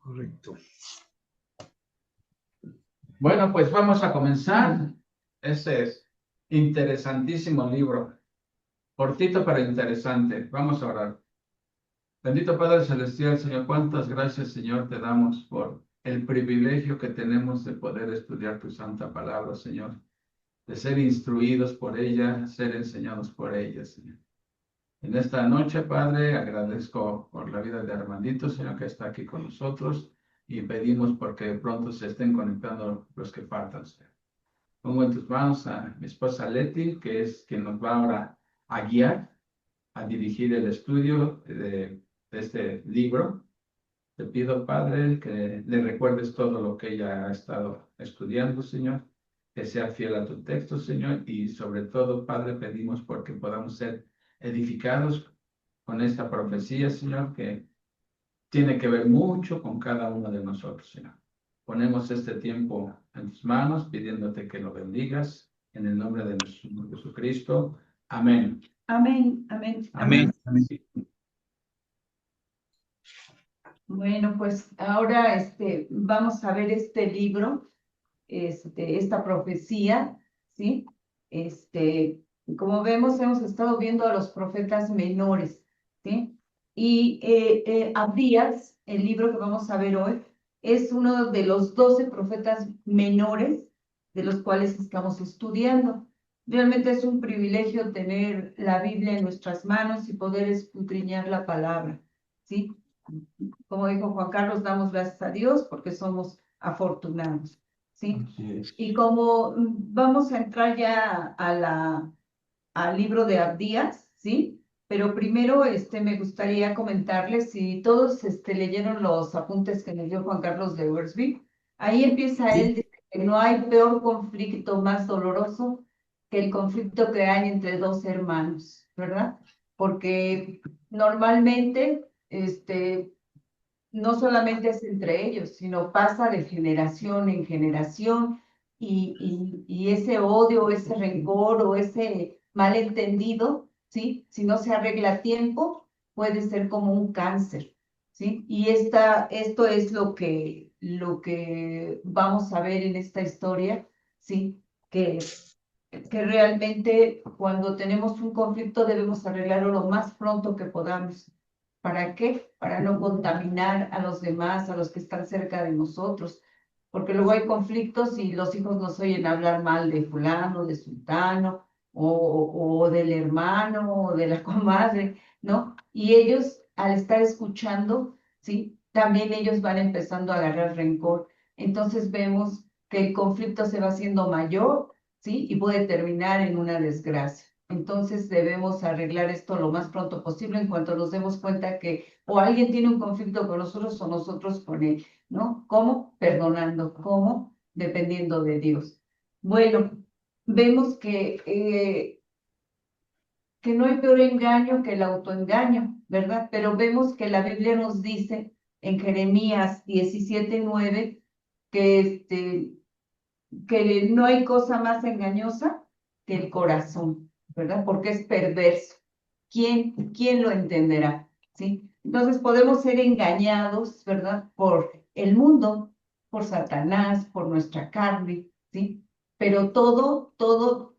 Correcto. Bueno, pues vamos a comenzar. Ese es interesantísimo libro. Cortito pero interesante. Vamos a orar. Bendito Padre Celestial, Señor, cuántas gracias, Señor, te damos por el privilegio que tenemos de poder estudiar tu santa palabra, Señor, de ser instruidos por ella, ser enseñados por ella, Señor. En esta noche, Padre, agradezco por la vida de Armandito, Señor, que está aquí con nosotros, y pedimos porque pronto se estén conectando los que faltan, Señor. Pongo en tus manos a mi esposa Leti, que es quien nos va ahora a guiar, a dirigir el estudio de este libro. Te pido, Padre, que le recuerdes todo lo que ella ha estado estudiando, Señor, que sea fiel a tu texto, Señor, y sobre todo, Padre, pedimos porque podamos ser edificados con esta profecía, Señor, que tiene que ver mucho con cada uno de nosotros, Señor. Ponemos este tiempo en tus manos, pidiéndote que lo bendigas, en el nombre de nuestro Señor Jesucristo. Amén. Amén, amén, Amén. Amén. Bueno, pues ahora vamos a ver este libro, esta profecía, ¿sí? Como vemos, hemos estado viendo a los profetas menores, ¿sí? Y Abdías, el libro que vamos a ver hoy, es uno de los 12 profetas menores de los cuales estamos estudiando. Realmente es un privilegio tener la Biblia en nuestras manos y poder escudriñar la palabra, ¿sí? Como dijo Juan Carlos, damos gracias a Dios porque somos afortunados, ¿sí? Y como vamos a entrar ya al libro de Abdías, ¿sí? Pero primero me gustaría comentarles si todos leyeron los apuntes que nos dio Juan Carlos de Wersby. Ahí empieza él, dice que no hay peor conflicto más doloroso que el conflicto que hay entre dos hermanos, ¿verdad? Porque normalmente, no solamente es entre ellos, sino pasa de generación en generación y ese odio, ese rencor o ese malentendido, ¿sí? Si no se arregla a tiempo, puede ser como un cáncer, ¿sí? Y esto es lo que vamos a ver en esta historia, ¿sí? Que realmente cuando tenemos un conflicto debemos arreglarlo lo más pronto que podamos. ¿Para qué? Para no contaminar a los demás, a los que están cerca de nosotros. Porque luego hay conflictos y los hijos nos oyen hablar mal de fulano, de sultano, o del hermano, o de la comadre, ¿no? Y ellos, al estar escuchando, ¿sí? También ellos van empezando a agarrar rencor. Entonces vemos que el conflicto se va haciendo mayor, ¿sí? Y puede terminar en una desgracia. Entonces debemos arreglar esto lo más pronto posible en cuanto nos demos cuenta que o alguien tiene un conflicto con nosotros o nosotros con él, ¿no? ¿Cómo? Perdonando. ¿Cómo? Dependiendo de Dios. Bueno, vemos que no hay peor engaño que el autoengaño, ¿verdad? Pero vemos que la Biblia nos dice en Jeremías 17:9 que que no hay cosa más engañosa que el corazón, ¿verdad? Porque es perverso. ¿Quién lo entenderá? ¿Sí? Entonces podemos ser engañados, ¿verdad? Por el mundo, por Satanás, por nuestra carne, ¿sí? Pero todo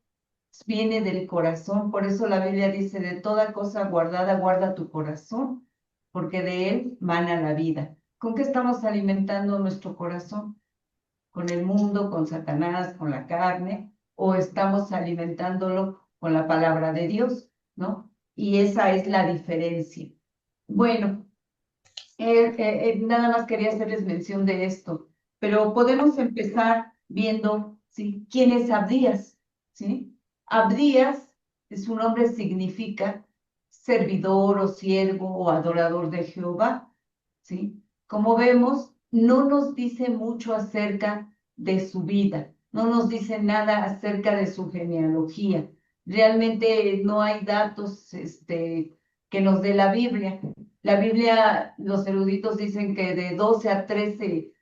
viene del corazón. Por eso la Biblia dice, de toda cosa guardada, guarda tu corazón, porque de él mana la vida. ¿Con qué estamos alimentando nuestro corazón? ¿Con el mundo, con Satanás, con la carne, o estamos alimentándolo con la palabra de Dios, ¿no? Y esa es la diferencia. Bueno, nada más quería hacerles mención de esto, pero podemos empezar viendo, ¿sí? ¿Quién es Abdías? ¿Sí? Abdías, su nombre significa servidor o siervo o adorador de Jehová, ¿sí? Como vemos, no nos dice mucho acerca de su vida, no nos dice nada acerca de su genealogía. Realmente no hay datos que nos dé la Biblia. La Biblia, los eruditos dicen que de 12 a 13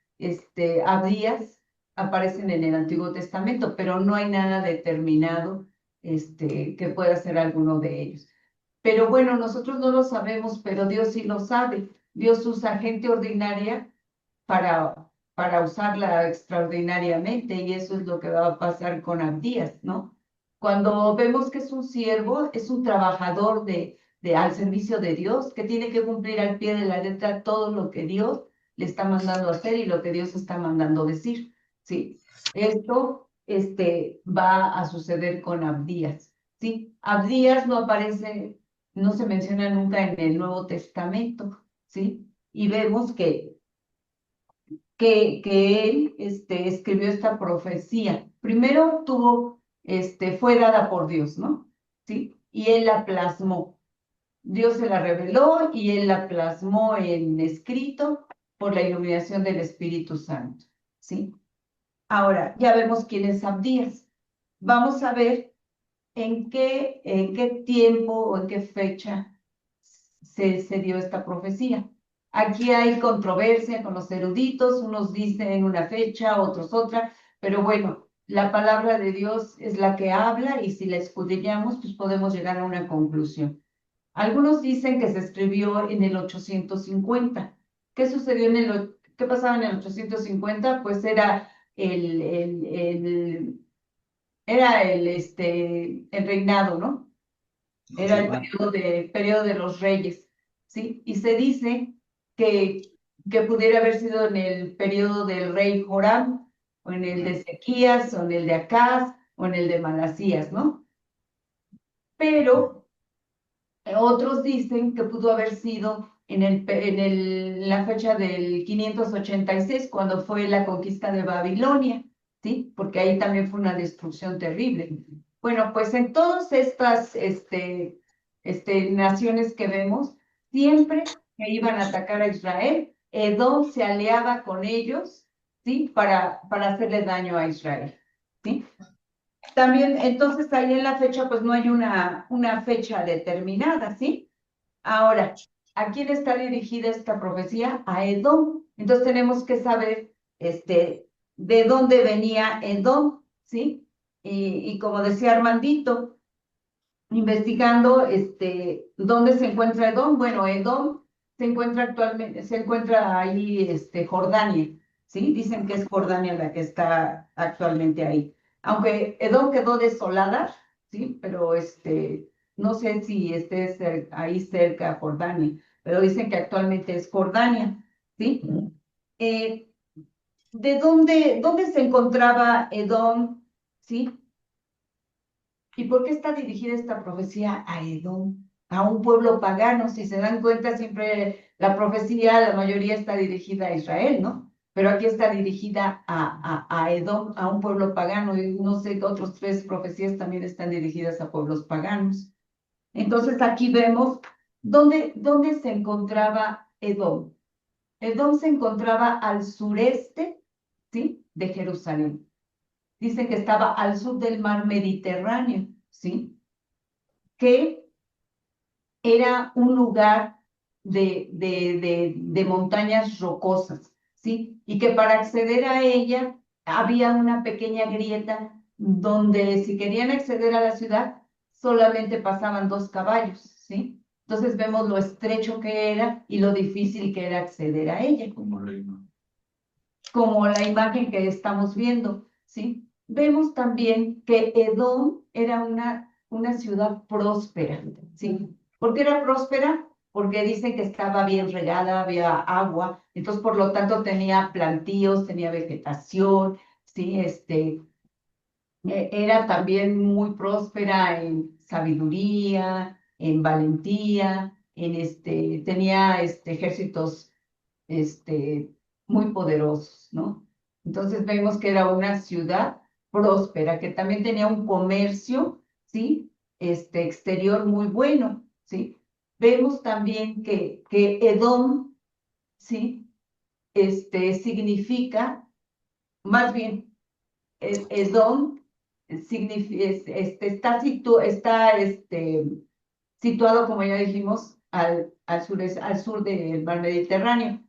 Abdías aparecen en el Antiguo Testamento, pero no hay nada determinado que pueda ser alguno de ellos. Pero bueno, nosotros no lo sabemos, pero Dios sí lo sabe. Dios usa gente ordinaria para usarla extraordinariamente, y eso es lo que va a pasar con Abdías, ¿no? Cuando vemos que es un siervo, es un trabajador al servicio de Dios, que tiene que cumplir al pie de la letra todo lo que Dios le está mandando hacer y lo que Dios está mandando decir, ¿sí? Esto va a suceder con Abdías, ¿sí? Abdías no aparece, no se menciona nunca en el Nuevo Testamento, ¿sí? Y vemos que él escribió esta profecía. Primero fue dada por Dios, ¿no? ¿Sí? Y él la plasmó. Dios se la reveló y él la plasmó en escrito por la iluminación del Espíritu Santo, ¿sí? Ahora, ya vemos quién es Abdías. Vamos a ver en qué tiempo o en qué fecha se dio esta profecía. Aquí hay controversia con los eruditos, unos dicen una fecha, otros otra, pero bueno, la palabra de Dios es la que habla y si la escudriñamos, pues podemos llegar a una conclusión. Algunos dicen que se escribió en el 850. ¿Qué sucedió qué pasaba en el 850? Pues era el reinado, ¿no? Era el periodo de los reyes, ¿sí? Y se dice que, que pudiera haber sido en el periodo del rey Joram, o en el de Ezequías, o en el de Acaz, o en el de Manasías, ¿no? Pero otros dicen que pudo haber sido en la fecha del 586, cuando fue la conquista de Babilonia, ¿sí? Porque ahí también fue una destrucción terrible. Bueno, pues en todas estas naciones que vemos, siempre que iban a atacar a Israel, Edom se aliaba con ellos, ¿sí? Para hacerle daño a Israel, ¿sí? También, entonces, ahí en la fecha, pues no hay una fecha determinada, ¿sí? Ahora, ¿a quién está dirigida esta profecía? A Edom. Entonces tenemos que saber, de dónde venía Edom, ¿sí? Y como decía Armandito, investigando, dónde se encuentra Edom. Bueno, Edom se encuentra ahí, Jordania, ¿sí? Dicen que es Jordania la que está actualmente ahí. Aunque Edom quedó desolada, ¿sí? Pero, no sé si esté ahí cerca Jordania, pero dicen que actualmente es Jordania, ¿sí? Eh, ¿Dónde se encontraba Edom, ¿sí? ¿Y por qué está dirigida esta profecía a Edom, a un pueblo pagano? Si se dan cuenta, siempre la profecía, la mayoría está dirigida a Israel, ¿no? Pero aquí está dirigida a Edom, a un pueblo pagano, y no sé, otros tres profecías también están dirigidas a pueblos paganos. Entonces aquí vemos dónde se encontraba Edom. Edom se encontraba al sureste, ¿sí? De Jerusalén. Dicen que estaba al sur del mar Mediterráneo, ¿sí? Que era un lugar de montañas rocosas, ¿sí? Y que para acceder a ella había una pequeña grieta donde si querían acceder a la ciudad solamente pasaban 2 caballos, ¿sí? Entonces vemos lo estrecho que era y lo difícil que era acceder a ella. Como la imagen que estamos viendo, ¿sí? Vemos también que Edom era una ciudad próspera, ¿sí? ¿Por qué era próspera? Porque dicen que estaba bien regada, había agua, entonces por lo tanto tenía plantíos, tenía vegetación, ¿sí? Era también muy próspera en sabiduría, en valentía, tenía ejércitos muy poderosos, ¿no? Entonces vemos que era una ciudad próspera, que también tenía un comercio, ¿sí? Exterior muy bueno, ¿sí? Vemos también que Edom, ¿sí? Significa, más bien, Edom está situado, como ya dijimos, al sur del mar Mediterráneo.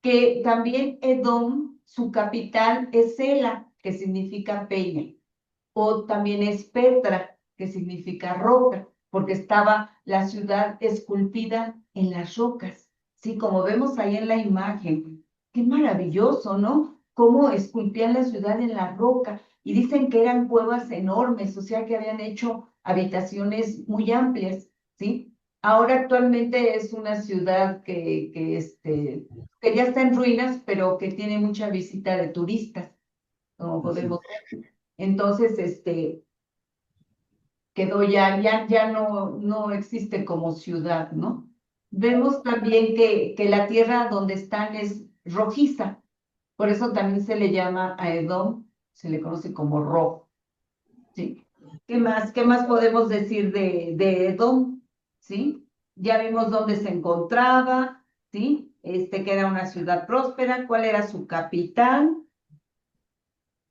Que también Edom, su capital es Sela, que significa peña, o también es Petra, que significa roca, porque estaba la ciudad esculpida en las rocas. Sí, como vemos ahí en la imagen, qué maravilloso, ¿no? Cómo esculpían la ciudad en la roca y dicen que eran cuevas enormes, o sea que habían hecho habitaciones muy amplias, ¿sí? Ahora actualmente es una ciudad que ya está en ruinas, pero que tiene mucha visita de turistas, como podemos ver. Entonces, quedó ya no existe como ciudad, ¿no? Vemos también que la tierra donde están es rojiza, por eso también se le llama a Edom, se le conoce como rojo, ¿sí? ¿Qué más podemos decir de Edom? ¿Sí? Ya vimos dónde se encontraba, ¿sí? Que era una ciudad próspera, cuál era su capital,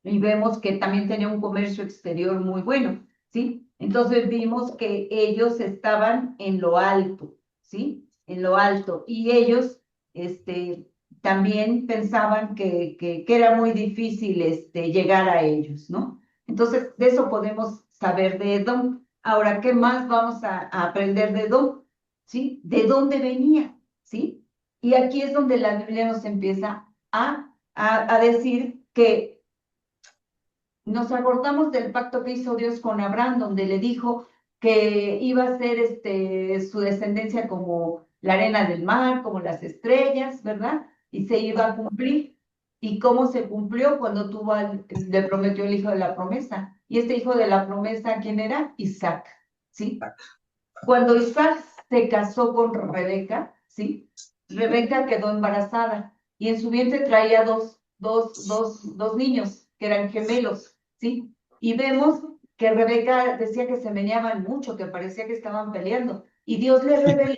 y vemos que también tenía un comercio exterior muy bueno, ¿sí? Entonces vimos que ellos estaban en lo alto, ¿sí? En lo alto, y ellos, también pensaban que era muy difícil, llegar a ellos, ¿no? Entonces, de eso podemos saber de Edom. Ahora, ¿qué más vamos a aprender de Edom? ¿Sí? ¿De dónde venía? ¿Sí? Y aquí es donde la Biblia nos empieza a decir que nos acordamos del pacto que hizo Dios con Abraham, donde le dijo que iba a ser su descendencia como la arena del mar, como las estrellas, ¿verdad? Y se iba a cumplir. ¿Y cómo se cumplió cuando le prometió el hijo de la promesa? Y este hijo de la promesa, ¿quién era? Isaac, ¿sí? Cuando Isaac se casó con Rebeca, ¿sí? Rebeca quedó embarazada y en su vientre traía dos niños que eran gemelos, ¿sí? Y vemos que Rebeca decía que se meneaban mucho, que parecía que estaban peleando. Y Dios le reveló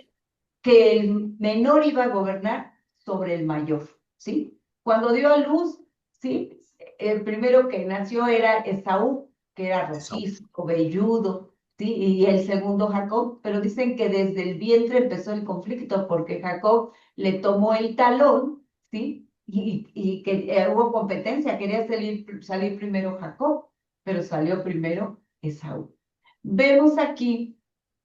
que el menor iba a gobernar sobre el mayor, ¿sí? Cuando dio a luz, ¿sí? El primero que nació era Esaú, que era rojizo, velludo, ¿sí? Y el segundo Jacob, pero dicen que desde el vientre empezó el conflicto porque Jacob le tomó el talón, ¿sí? Y que hubo competencia, quería salir primero Jacob, pero salió primero Esaú. Vemos aquí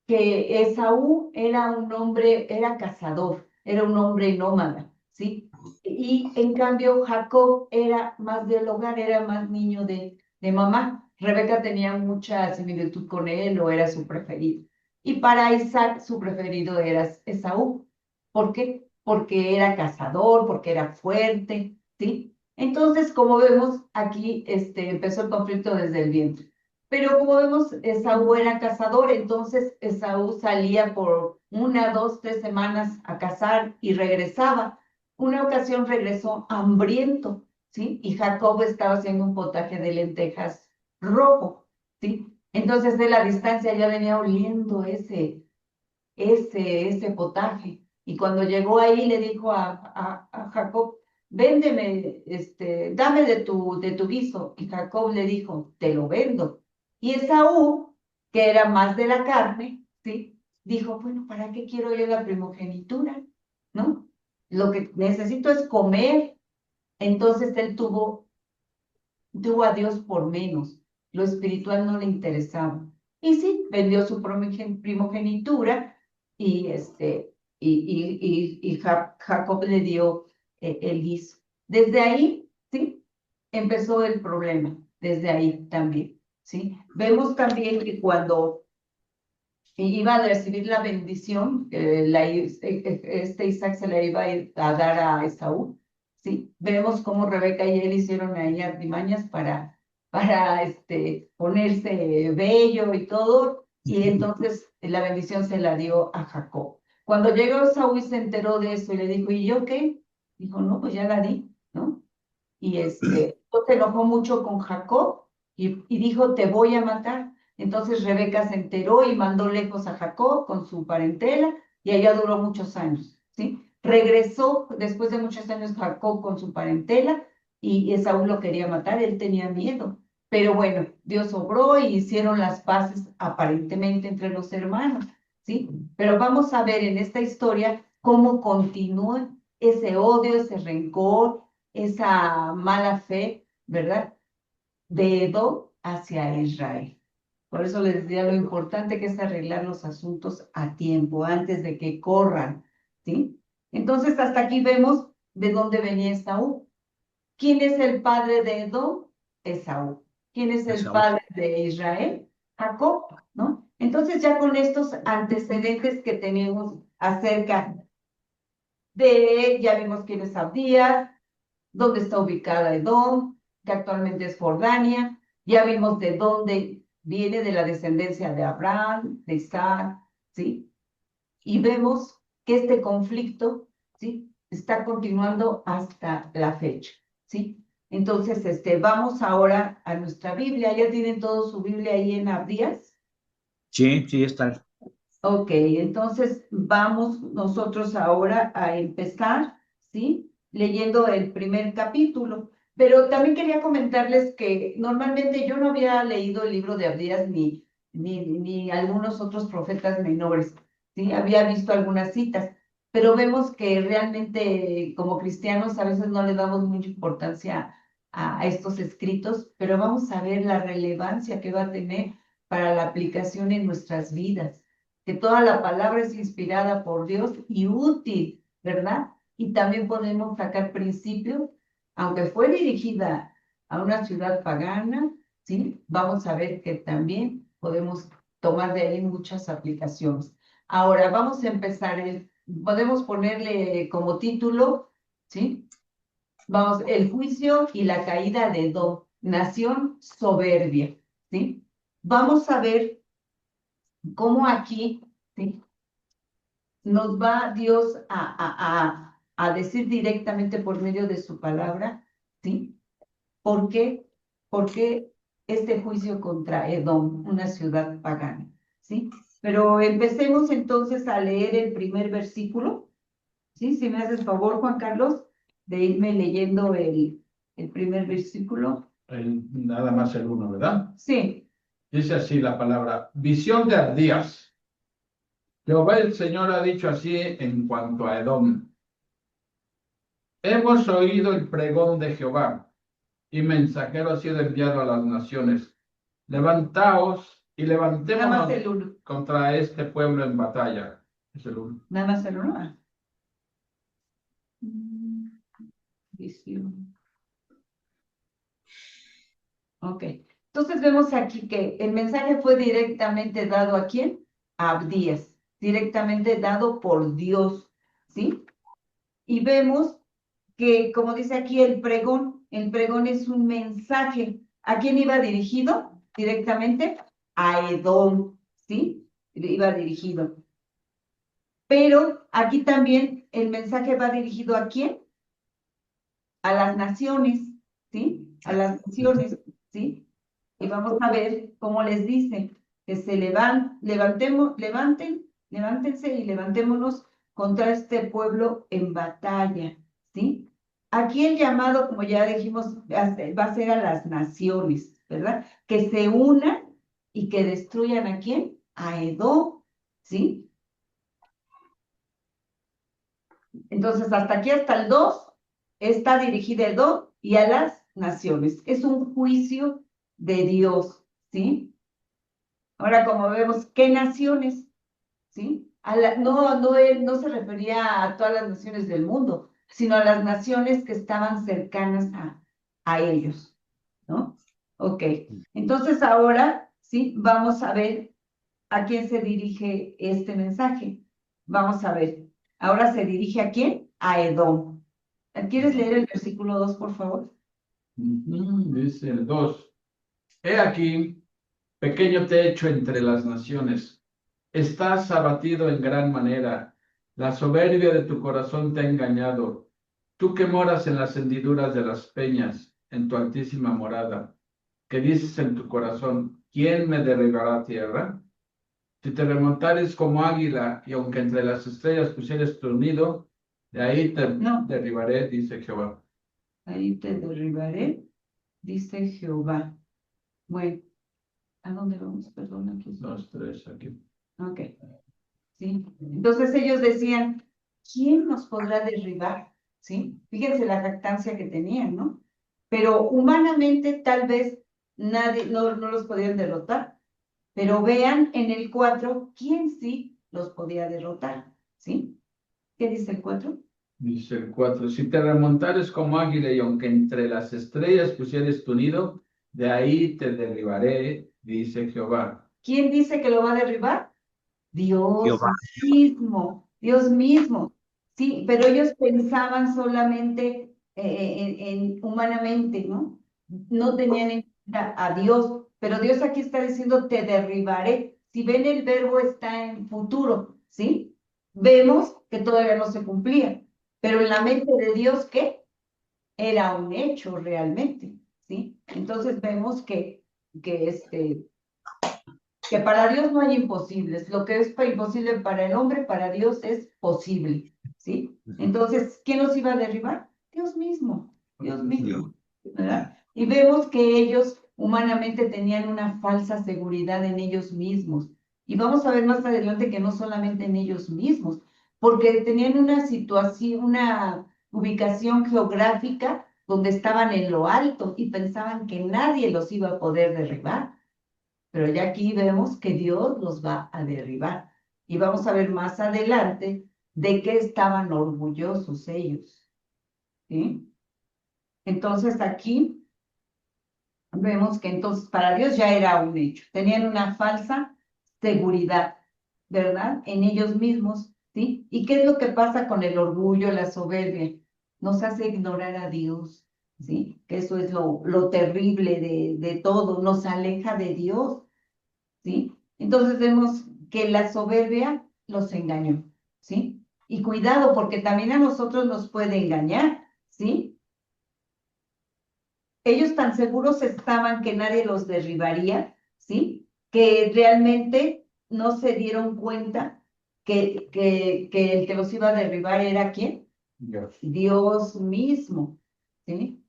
que Esaú era un hombre, era cazador, era un hombre nómada, ¿sí? Y en cambio Jacob era más del hogar, era más niño de mamá. Rebeca tenía mucha similitud con él o era su preferido. Y para Isaac su preferido era Esaú. ¿Por qué? Porque era cazador, porque era fuerte, ¿sí? Entonces, como vemos, aquí empezó el conflicto desde el vientre. Pero como vemos, Esaú era cazador, entonces Esaú salía por 1, 2, 3 semanas a cazar y regresaba. Una ocasión regresó hambriento, ¿sí? Y Jacob estaba haciendo un potaje de lentejas rojo, ¿sí? Entonces de la distancia ya venía oliendo ese potaje. Y cuando llegó ahí le dijo a Jacob, véndeme, dame de tu guiso. Y Jacob le dijo, te lo vendo. Y Esaú, que era más de la carne, ¿sí? Dijo, bueno, ¿para qué quiero yo la primogenitura? ¿No? Lo que necesito es comer. Entonces él tuvo a Dios por menos. Lo espiritual no le interesaba. Y sí, vendió su primogenitura y, Jacob le dio el guiso. Desde ahí, sí, empezó el problema, desde ahí también, ¿sí? Vemos también que cuando iba a recibir la bendición, Isaac se la iba a dar a Esaú, ¿sí? Vemos cómo Rebeca y él hicieron ahí artimañas para ponerse bello y todo, y entonces la bendición se la dio a Jacob. Cuando llegó Esaú y se enteró de eso y le dijo, ¿y yo qué? Dijo, no, pues ya la di, ¿no? Y se enojó mucho con Jacob y dijo, te voy a matar. Entonces Rebeca se enteró y mandó lejos a Jacob con su parentela y allá duró muchos años, ¿sí? Regresó después de muchos años Jacob con su parentela y Esaú lo quería matar, él tenía miedo. Pero bueno, Dios obró y hicieron las paces aparentemente entre los hermanos, ¿sí? Pero vamos a ver en esta historia cómo continúa ese odio, ese rencor, esa mala fe, ¿verdad? De Edom hacia Israel. Por eso les decía lo importante que es arreglar los asuntos a tiempo, antes de que corran, ¿sí? Entonces, hasta aquí vemos de dónde venía Esaú. ¿Quién es el padre de Edom? Esaú. ¿Quién es el Esaú. padre de Israel? Jacob, ¿no? Entonces ya con estos antecedentes que tenemos acerca ya vimos quién es Abdías, dónde está ubicada Edom, que actualmente es Jordania, ya vimos de dónde viene, de la descendencia de Abraham, de Isaac, ¿sí? Y vemos que este conflicto, ¿sí? Está continuando hasta la fecha, ¿sí? Entonces, vamos ahora a nuestra Biblia. ¿Ya tienen todo su Biblia ahí en Abdías? Sí, sí, está. Ok, entonces vamos nosotros ahora a empezar, ¿sí? Leyendo el primer capítulo. Pero también quería comentarles que normalmente yo no había leído el libro de Abdías ni algunos otros profetas menores, ¿sí? Había visto algunas citas, pero vemos que realmente como cristianos a veces no le damos mucha importancia a estos escritos, pero vamos a ver la relevancia que va a tener para la aplicación en nuestras vidas, que toda la palabra es inspirada por Dios y útil, ¿verdad? Y también podemos sacar principios, aunque fue dirigida a una ciudad pagana, ¿sí? Vamos a ver que también podemos tomar de ahí muchas aplicaciones. Ahora, vamos a empezar, podemos ponerle como título, ¿sí? Vamos, el juicio y la caída de Edom, nación soberbia, ¿sí? Vamos a ver cómo aquí, ¿sí? Nos va Dios a decir directamente por medio de su palabra, ¿sí? ¿Por qué? ¿Por qué este juicio contra Edom, una ciudad pagana? ¿Sí? Pero empecemos entonces a leer el primer versículo, ¿sí? Si me haces favor, Juan Carlos, de irme leyendo el primer versículo. Nada más el uno, ¿verdad? Sí. Dice así la palabra, visión de Abdías. Jehová el Señor ha dicho así en cuanto a Edom. Hemos oído el pregón de Jehová, y mensajero ha sido enviado a las naciones. Levantaos y Nada más levantémonos el uno. contra este pueblo en batalla. Es el uno. Nada más el uno. Visión. Ok. Entonces vemos aquí que el mensaje fue directamente dado ¿a quién? A Abdías, directamente dado por Dios, ¿sí? Y vemos que, como dice aquí, el pregón es un mensaje. ¿A quién iba dirigido? Directamente a Edom, ¿sí? Iba dirigido. Pero aquí también el mensaje va dirigido ¿a quién? A las naciones, ¿sí? A las naciones, ¿sí? Y vamos a ver cómo les dice que se levántense y levantémonos contra este pueblo en batalla, ¿sí? Aquí el llamado, como ya dijimos, va a ser a las naciones, ¿verdad? Que se unan y que destruyan ¿a quién? A Edom, ¿sí? Entonces, hasta aquí, hasta el 2, está dirigida a Edom y a las naciones. Es un juicio de Dios, ¿sí? Ahora, como vemos, ¿qué naciones? ¿Sí? No se refería a todas las naciones del mundo, sino a las naciones que estaban cercanas a ellos, ¿no? Ok, entonces ahora, ¿sí? Vamos a ver a quién se dirige este mensaje. Vamos a ver, ahora se dirige ¿a quién? A Edom. ¿Quieres leer el versículo 2, por favor? Dice el 2. He aquí, pequeño te he hecho entre las naciones. Estás abatido en gran manera. La soberbia de tu corazón te ha engañado. Tú que moras en las hendiduras de las peñas, en tu altísima morada, que dices en tu corazón, ¿quién me derribará a tierra? Si te remontares como águila, y aunque entre las estrellas pusieres tu nido, de ahí te derribaré, dice Jehová. Ahí te derribaré, dice Jehová. Bueno, ¿a dónde vamos? Perdón, aquí. 2, 3, aquí. Ok, sí. Entonces ellos decían, ¿quién nos podrá derribar? ¿Sí? Fíjense la jactancia que tenían, ¿no? Pero humanamente tal vez nadie, no los podían derrotar. Pero vean en el 4, ¿quién sí los podía derrotar? ¿Sí? ¿Qué dice el 4? Dice el 4, si te remontares como águila y aunque entre las estrellas pusieres tu nido, de ahí te derribaré, dice Jehová. ¿Quién dice que lo va a derribar? Dios Jehová. mismo, Dios mismo. Sí, pero ellos pensaban solamente humanamente, ¿no? No tenían en cuenta a Dios, pero Dios aquí está diciendo, te derribaré. Si ven, el verbo está en futuro, ¿sí? Vemos que todavía no se cumplía, pero en la mente de Dios, ¿qué? Era un hecho realmente, ¿sí? Entonces vemos que para Dios no hay imposibles. Lo que es imposible para el hombre, para Dios es posible, ¿sí? Entonces, ¿quién los iba a derribar? Dios mismo, Dios mismo, ¿verdad? Y vemos que ellos humanamente tenían una falsa seguridad en ellos mismos. Y vamos a ver más adelante que no solamente en ellos mismos, porque tenían una situación, una ubicación geográfica donde estaban en lo alto y pensaban que nadie los iba a poder derribar. Pero ya aquí vemos que Dios los va a derribar. Y vamos a ver más adelante de qué estaban orgullosos ellos. ¿Sí? Entonces aquí vemos que entonces para Dios ya era un hecho. Tenían una falsa seguridad, ¿verdad? En ellos mismos. ¿Sí? ¿Y qué es lo que pasa con el orgullo, la soberbia? Nos hace ignorar a Dios. ¿Sí? Que eso es lo terrible de todo. Nos aleja de Dios. ¿Sí? Entonces vemos que la soberbia los engañó, ¿sí? Y cuidado, porque también a nosotros nos puede engañar, ¿sí? Ellos tan seguros estaban que nadie los derribaría, ¿sí? Que realmente no se dieron cuenta que el que los iba a derribar era ¿quién? Dios. Dios mismo, ¿sí?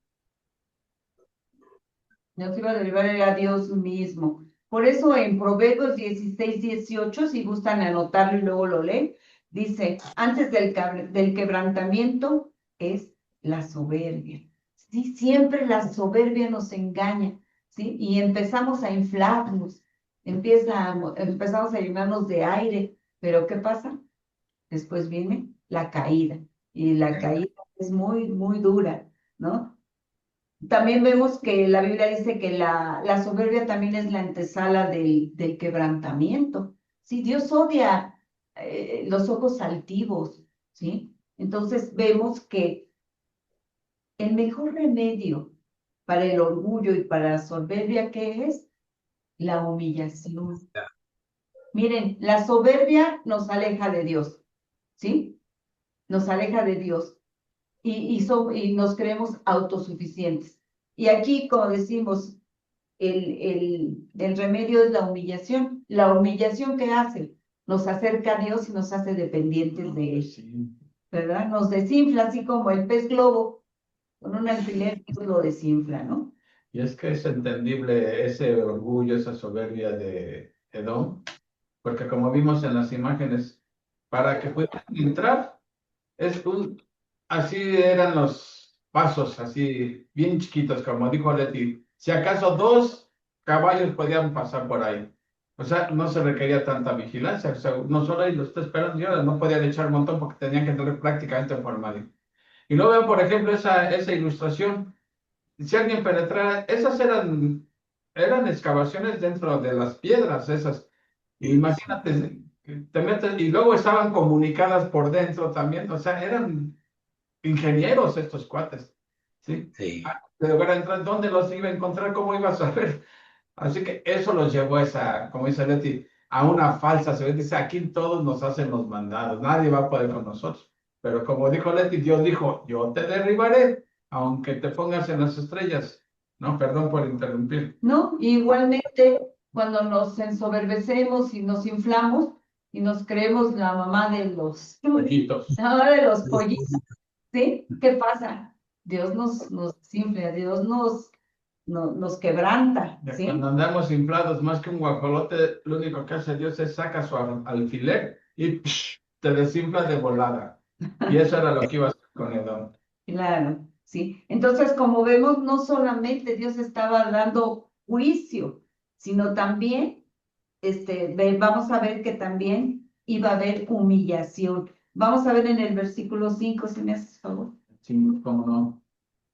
Nos iba a derribar era Dios mismo. Por eso en Proverbios 16-18, si gustan anotarlo y luego lo leen, dice, antes del quebrantamiento es la soberbia. Sí, siempre la soberbia nos engaña, ¿sí? Y empezamos a inflarnos, empezamos a llenarnos de aire, pero ¿qué pasa? Después viene la caída, y la caída es muy, muy dura, ¿no? También vemos que la Biblia dice que la soberbia también es la antesala del quebrantamiento. Sí, Dios odia los ojos altivos, ¿sí? Entonces vemos que el mejor remedio para el orgullo y para la soberbia, ¿qué es? La humillación. Miren, la soberbia nos aleja de Dios, ¿sí? Nos aleja de Dios. Y nos creemos autosuficientes. Y aquí, como decimos, el remedio es la humillación. La humillación que hace, nos acerca a Dios y nos hace dependientes de Él, Sí. ¿verdad? Nos desinfla, así como el pez globo, con un alfiler Dios lo desinfla, ¿no? Y es que es entendible ese orgullo, esa soberbia de Edom, porque como vimos en las imágenes, para que puedan entrar, así eran los pasos, así bien chiquitos, como dijo Leti. Si acaso 2 caballos podían pasar por ahí. O sea, no se requería tanta vigilancia. O sea, no solo ahí lo está esperando, y ahora no podían echar un montón porque tenían que entrar prácticamente formal. Y luego ven, por ejemplo, esa ilustración. Si alguien penetrara, esas eran excavaciones dentro de las piedras, esas. Imagínate, te metes, y luego estaban comunicadas por dentro también, o sea, eran ingenieros estos cuates, ¿sí? Sí. De lograr entrar, ¿dónde los iba a encontrar? ¿Cómo iba a saber? Así que eso los llevó a esa, como dice Leti, a una falsa. Se dice, aquí todos nos hacen los mandados, nadie va a poder con nosotros. Pero como dijo Leti, Dios dijo, yo te derribaré, aunque te pongas en las estrellas. No, perdón por interrumpir. ¿No? Igualmente, cuando nos ensoberbecemos y nos inflamos y nos creemos la mamá de los, Pollitos. la mamá de los pollitos, ¿sí? ¿Qué pasa? Dios nos infla, Dios nos quebranta, Ya ¿sí? cuando andamos inflados más que un guajolote, lo único que hace Dios es saca su alfiler y te desinfla de volada. Y eso era lo que iba a hacer con Edom. Claro, sí. Entonces, como vemos, no solamente Dios estaba dando juicio, sino también, vamos a ver que también iba a haber humillación. Vamos a ver en el versículo 5, si me haces favor. 5, ¿cómo no?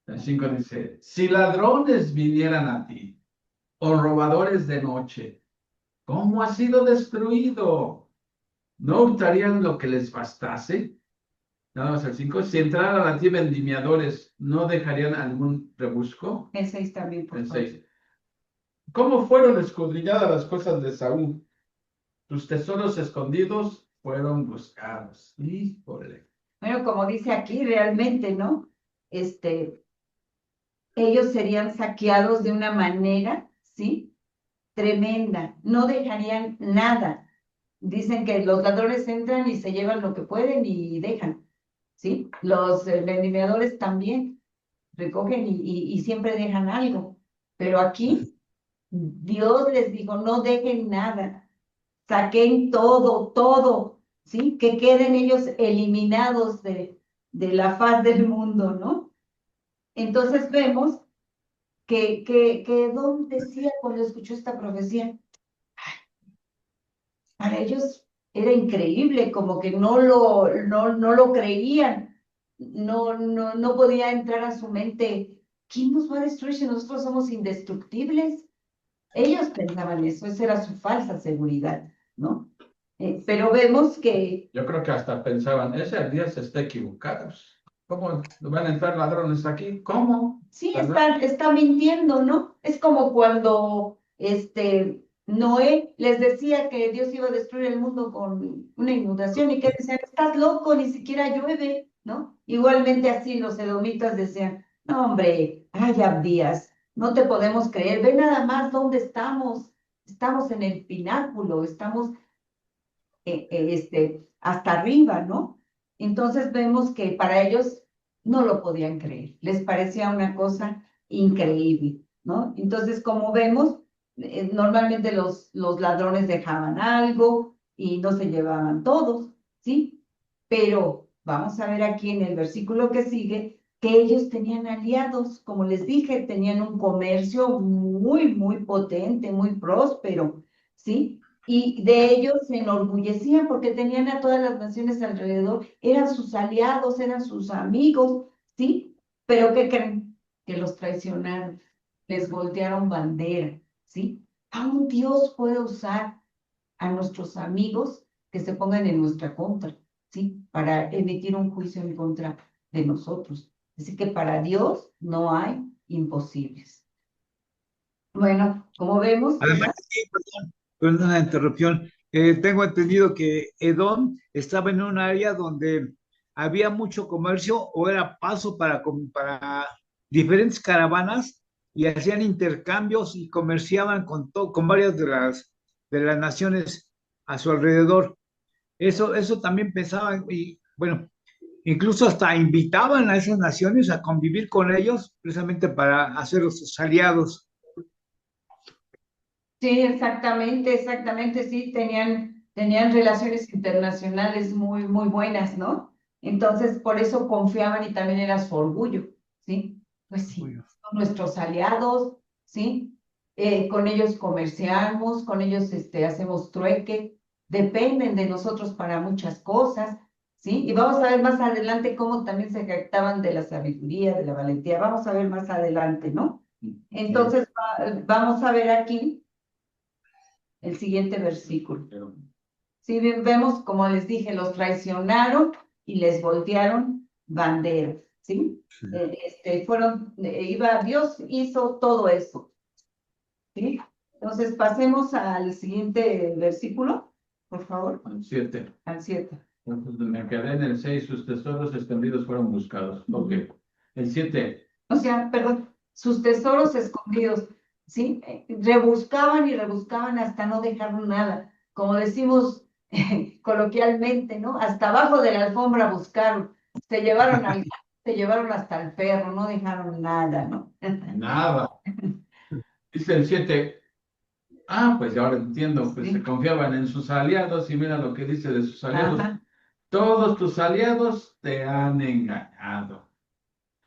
El 5 dice, si ladrones vinieran a ti, o robadores de noche, ¿cómo ha sido destruido? ¿No hurtarían lo que les bastase? Nada más el 5, si entraran a ti vendimiadores, ¿no dejarían algún rebusco? El 6 también, por El favor. 6. ¿Cómo fueron escudriñadas las cosas de Saúl? Tus tesoros escondidos fueron buscados. Híjole. Bueno, como dice aquí, realmente, ¿no? Ellos serían saqueados de una manera, ¿sí? Tremenda. No dejarían nada. Dicen que los ladrones entran y se llevan lo que pueden y dejan, ¿sí? Los vendimiadores también recogen y siempre dejan algo. Pero aquí Dios les dijo, no dejen nada, saquen todo, todo, ¿sí? Que queden ellos eliminados de la faz del mundo, ¿no? Entonces vemos que Edom decía cuando escuchó esta profecía, para ellos era increíble, como que no lo creían, no podía entrar a su mente, ¿quién nos va a destruir si nosotros somos indestructibles? Ellos pensaban eso, esa era su falsa seguridad, ¿no? Pero vemos que Yo creo que hasta pensaban, ese día se está equivocados. ¿Cómo van a entrar ladrones aquí? ¿Cómo? sí, ¿Verdad? está mintiendo, ¿no? Es como cuando Noé les decía que Dios iba a destruir el mundo con una inundación y que decían, estás loco, ni siquiera llueve, ¿no? Igualmente así los edomitas decían, no, hombre, ay, Abdías, no te podemos creer, ve nada más dónde estamos, estamos en el pináculo, estamos hasta arriba, ¿no? Entonces vemos que para ellos no lo podían creer, les parecía una cosa increíble, ¿no? Entonces, como vemos, normalmente los ladrones dejaban algo y no se llevaban todos, ¿sí? Pero vamos a ver aquí en el versículo que sigue que ellos tenían aliados, como les dije, tenían un comercio muy, muy potente, muy próspero, ¿sí? Y de ellos se enorgullecían porque tenían a todas las naciones alrededor, eran sus aliados, eran sus amigos, ¿sí? Pero ¿qué creen? Que los traicionaron, les voltearon bandera, ¿sí? Aún Dios puede usar a nuestros amigos que se pongan en nuestra contra, ¿sí? Para emitir un juicio en contra de nosotros. Así que para Dios no hay imposibles. Bueno, como vemos, Además, sí, perdón la interrupción. Tengo entendido que Edom estaba en un área donde había mucho comercio o era paso para diferentes caravanas y hacían intercambios y comerciaban con varias de las naciones a su alrededor. Eso también pensaban y bueno, incluso hasta invitaban a esas naciones a convivir con ellos precisamente para hacerlos sus aliados. sí, exactamente, sí, tenían relaciones internacionales muy, muy buenas, ¿no? Entonces, por eso confiaban y también era su orgullo, ¿sí? Pues sí, son nuestros aliados, ¿sí? Con ellos comerciamos, con ellos hacemos trueque, dependen de nosotros para muchas cosas, ¿sí? Y vamos a ver más adelante cómo también se jactaban de la sabiduría, de la valentía, vamos a ver más adelante, ¿no? Entonces, vamos a ver aquí el siguiente versículo. Sí, vemos, como les dije, los traicionaron y les voltearon bandera, ¿sí? Dios hizo todo eso, ¿sí? Entonces, pasemos al siguiente versículo, por favor, El 7. al 7. Me quedé en el 6, sus tesoros escondidos fueron buscados. Ok. El 7. O sea, perdón, sus tesoros escondidos, ¿sí? Rebuscaban y rebuscaban hasta no dejar nada. Como decimos coloquialmente, ¿no? Hasta abajo de la alfombra buscaron. Se llevaron se llevaron hasta el perro, no dejaron nada, ¿no? Nada. Dice el 7. Ah, pues ya ahora entiendo, pues se Sí. confiaban en sus aliados y mira lo que dice de sus aliados. Ajá. Todos tus aliados te han engañado.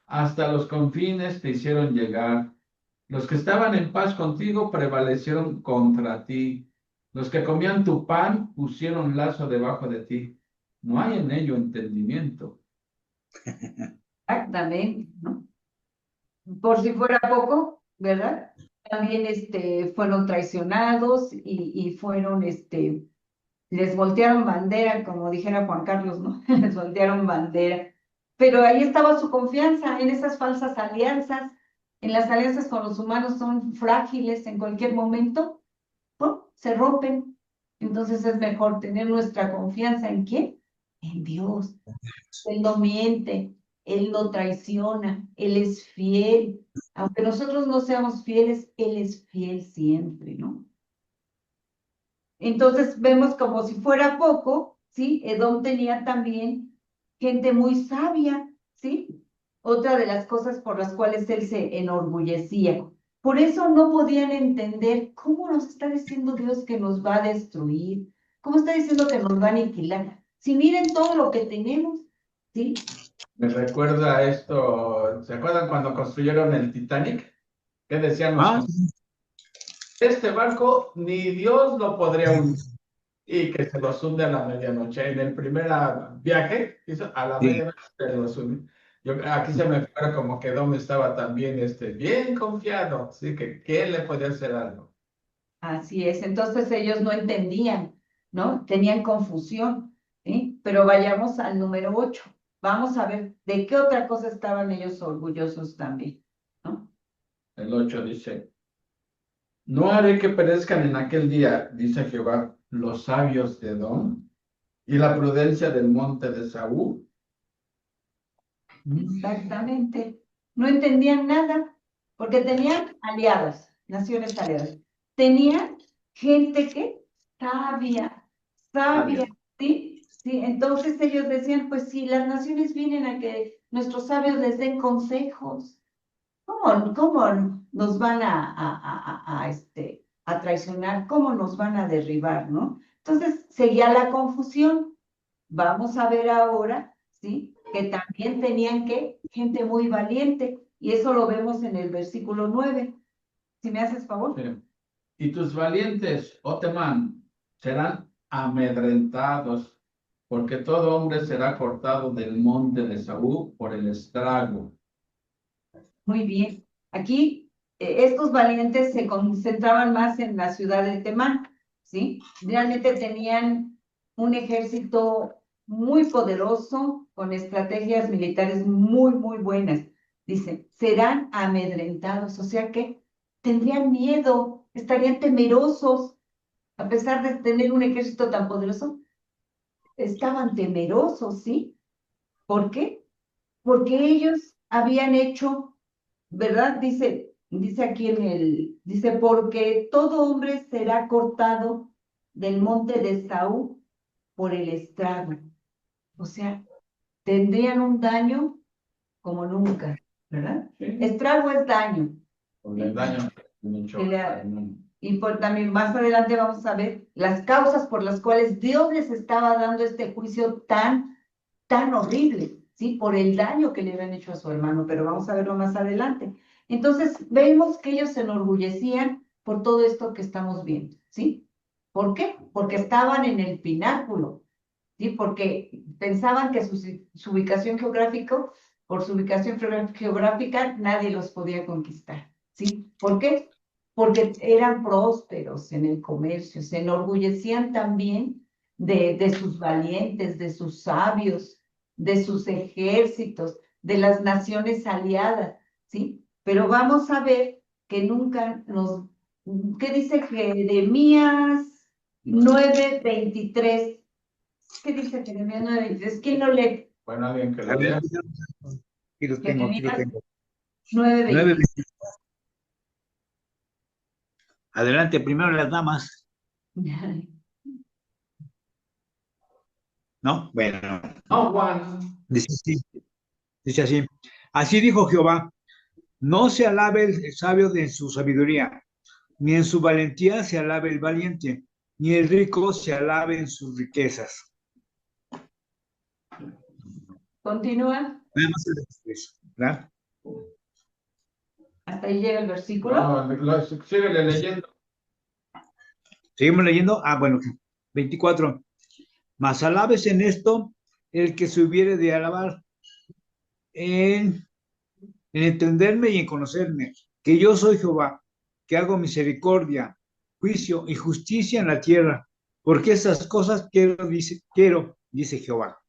Hasta los confines te hicieron llegar. Los que estaban en paz contigo prevalecieron contra ti. Los que comían tu pan pusieron lazo debajo de ti. no hay en ello entendimiento. Exactamente, ¿no? Por si fuera poco, ¿verdad? También fueron traicionados y fueron, les voltearon bandera, como dijera Juan Carlos, ¿no? Les voltearon bandera. Pero ahí estaba su confianza en esas falsas alianzas, en las alianzas con los humanos son frágiles en cualquier momento, ¡pum!, se rompen. Entonces es mejor tener nuestra confianza ¿en quién? En Dios. Él no miente, Él no traiciona, Él es fiel. Aunque nosotros no seamos fieles, Él es fiel siempre, ¿no? Entonces vemos como si fuera poco, ¿sí? Edom tenía también gente muy sabia, ¿sí? Otra de las cosas por las cuales él se enorgullecía. Por eso no podían entender cómo nos está diciendo Dios que nos va a destruir, cómo está diciendo que nos va a aniquilar. Si miren todo lo que tenemos, ¿sí? Me recuerda esto, ¿se acuerdan cuando construyeron el Titanic? ¿Qué decían los Ah, este barco ni Dios lo podría hundir y que se los hunde a la medianoche? En el primer viaje, a la sí. medianoche se los hunde. Aquí se me fue como que Dom estaba también bien confiado, así que él le podía hacer algo. Así es, entonces ellos no entendían, ¿no? Tenían confusión, ¿sí? Pero vayamos al número 8. Vamos a ver de qué otra cosa estaban ellos orgullosos también, ¿no? El 8 dice, no haré que perezcan en aquel día, dice Jehová, los sabios de Edom y la prudencia del monte de Saúl. Exactamente. No entendían nada, porque tenían aliados, naciones aliadas. Tenían gente que sabia, sabia, ¿sí? Sí, entonces ellos decían, pues si las naciones vienen a que nuestros sabios les den consejos, ¿cómo nos van a traicionar? ¿Cómo nos van a derribar, no? Entonces seguía la confusión. Vamos a ver ahora, ¿sí? Que también tenían que gente muy valiente, y eso lo vemos en el versículo 9. Si me haces favor. Sí. Y tus valientes, oh Temán, serán amedrentados, porque todo hombre será cortado del monte de Saúl por el estrago. Muy bien. Aquí estos valientes se concentraban más en la ciudad de Temán, ¿sí? Realmente tenían un ejército muy poderoso, con estrategias militares muy, muy buenas. Dice, serán amedrentados, o sea que tendrían miedo, estarían temerosos, a pesar de tener un ejército tan poderoso, estaban temerosos, ¿sí? ¿Por qué? Porque ellos habían hecho, ¿verdad? Dice aquí dice, porque todo hombre será cortado del monte de Saúl por el estrago. O sea, tendrían un daño como nunca, ¿verdad? Sí. Estrago es daño. Por el daño mucho. Y también más adelante vamos a ver las causas por las cuales Dios les estaba dando este juicio tan horrible, ¿sí? Por el daño que le habían hecho a su hermano, pero vamos a verlo más adelante. Entonces, vemos que ellos se enorgullecían por todo esto que estamos viendo, ¿sí? ¿Por qué? Porque estaban en el pináculo, ¿sí? Porque pensaban que su ubicación geográfica, por su ubicación geográfica, nadie los podía conquistar, ¿sí? ¿Por qué? Porque eran prósperos en el comercio, se enorgullecían también de sus valientes, de sus sabios, de sus ejércitos, de las naciones aliadas, ¿sí? Pero vamos a ver que nunca ¿qué dice Jeremías 9:23? ¿Qué dice Jeremías 9:23? ¿Quién lo lee? Bueno, alguien que A lo ver, lea. aquí lo tengo, aquí lo Jeremías tengo. 9:23. 9. Adelante, primero las damas, ¿no? Bueno, No, Juan. dice así. Así dijo Jehová, no se alabe el sabio de su sabiduría, ni en su valentía se alabe el valiente, ni el rico se alabe en sus riquezas. Continúa. Nada más eso, ¿verdad? Hasta ahí llega el versículo. No, síguele leyendo. Seguimos leyendo. Ah, bueno, 24. Mas alabes en esto el que se hubiere de alabar en, en entenderme y en conocerme, que yo soy Jehová, que hago misericordia, juicio y justicia en la tierra, porque esas cosas quiero, dice Jehová.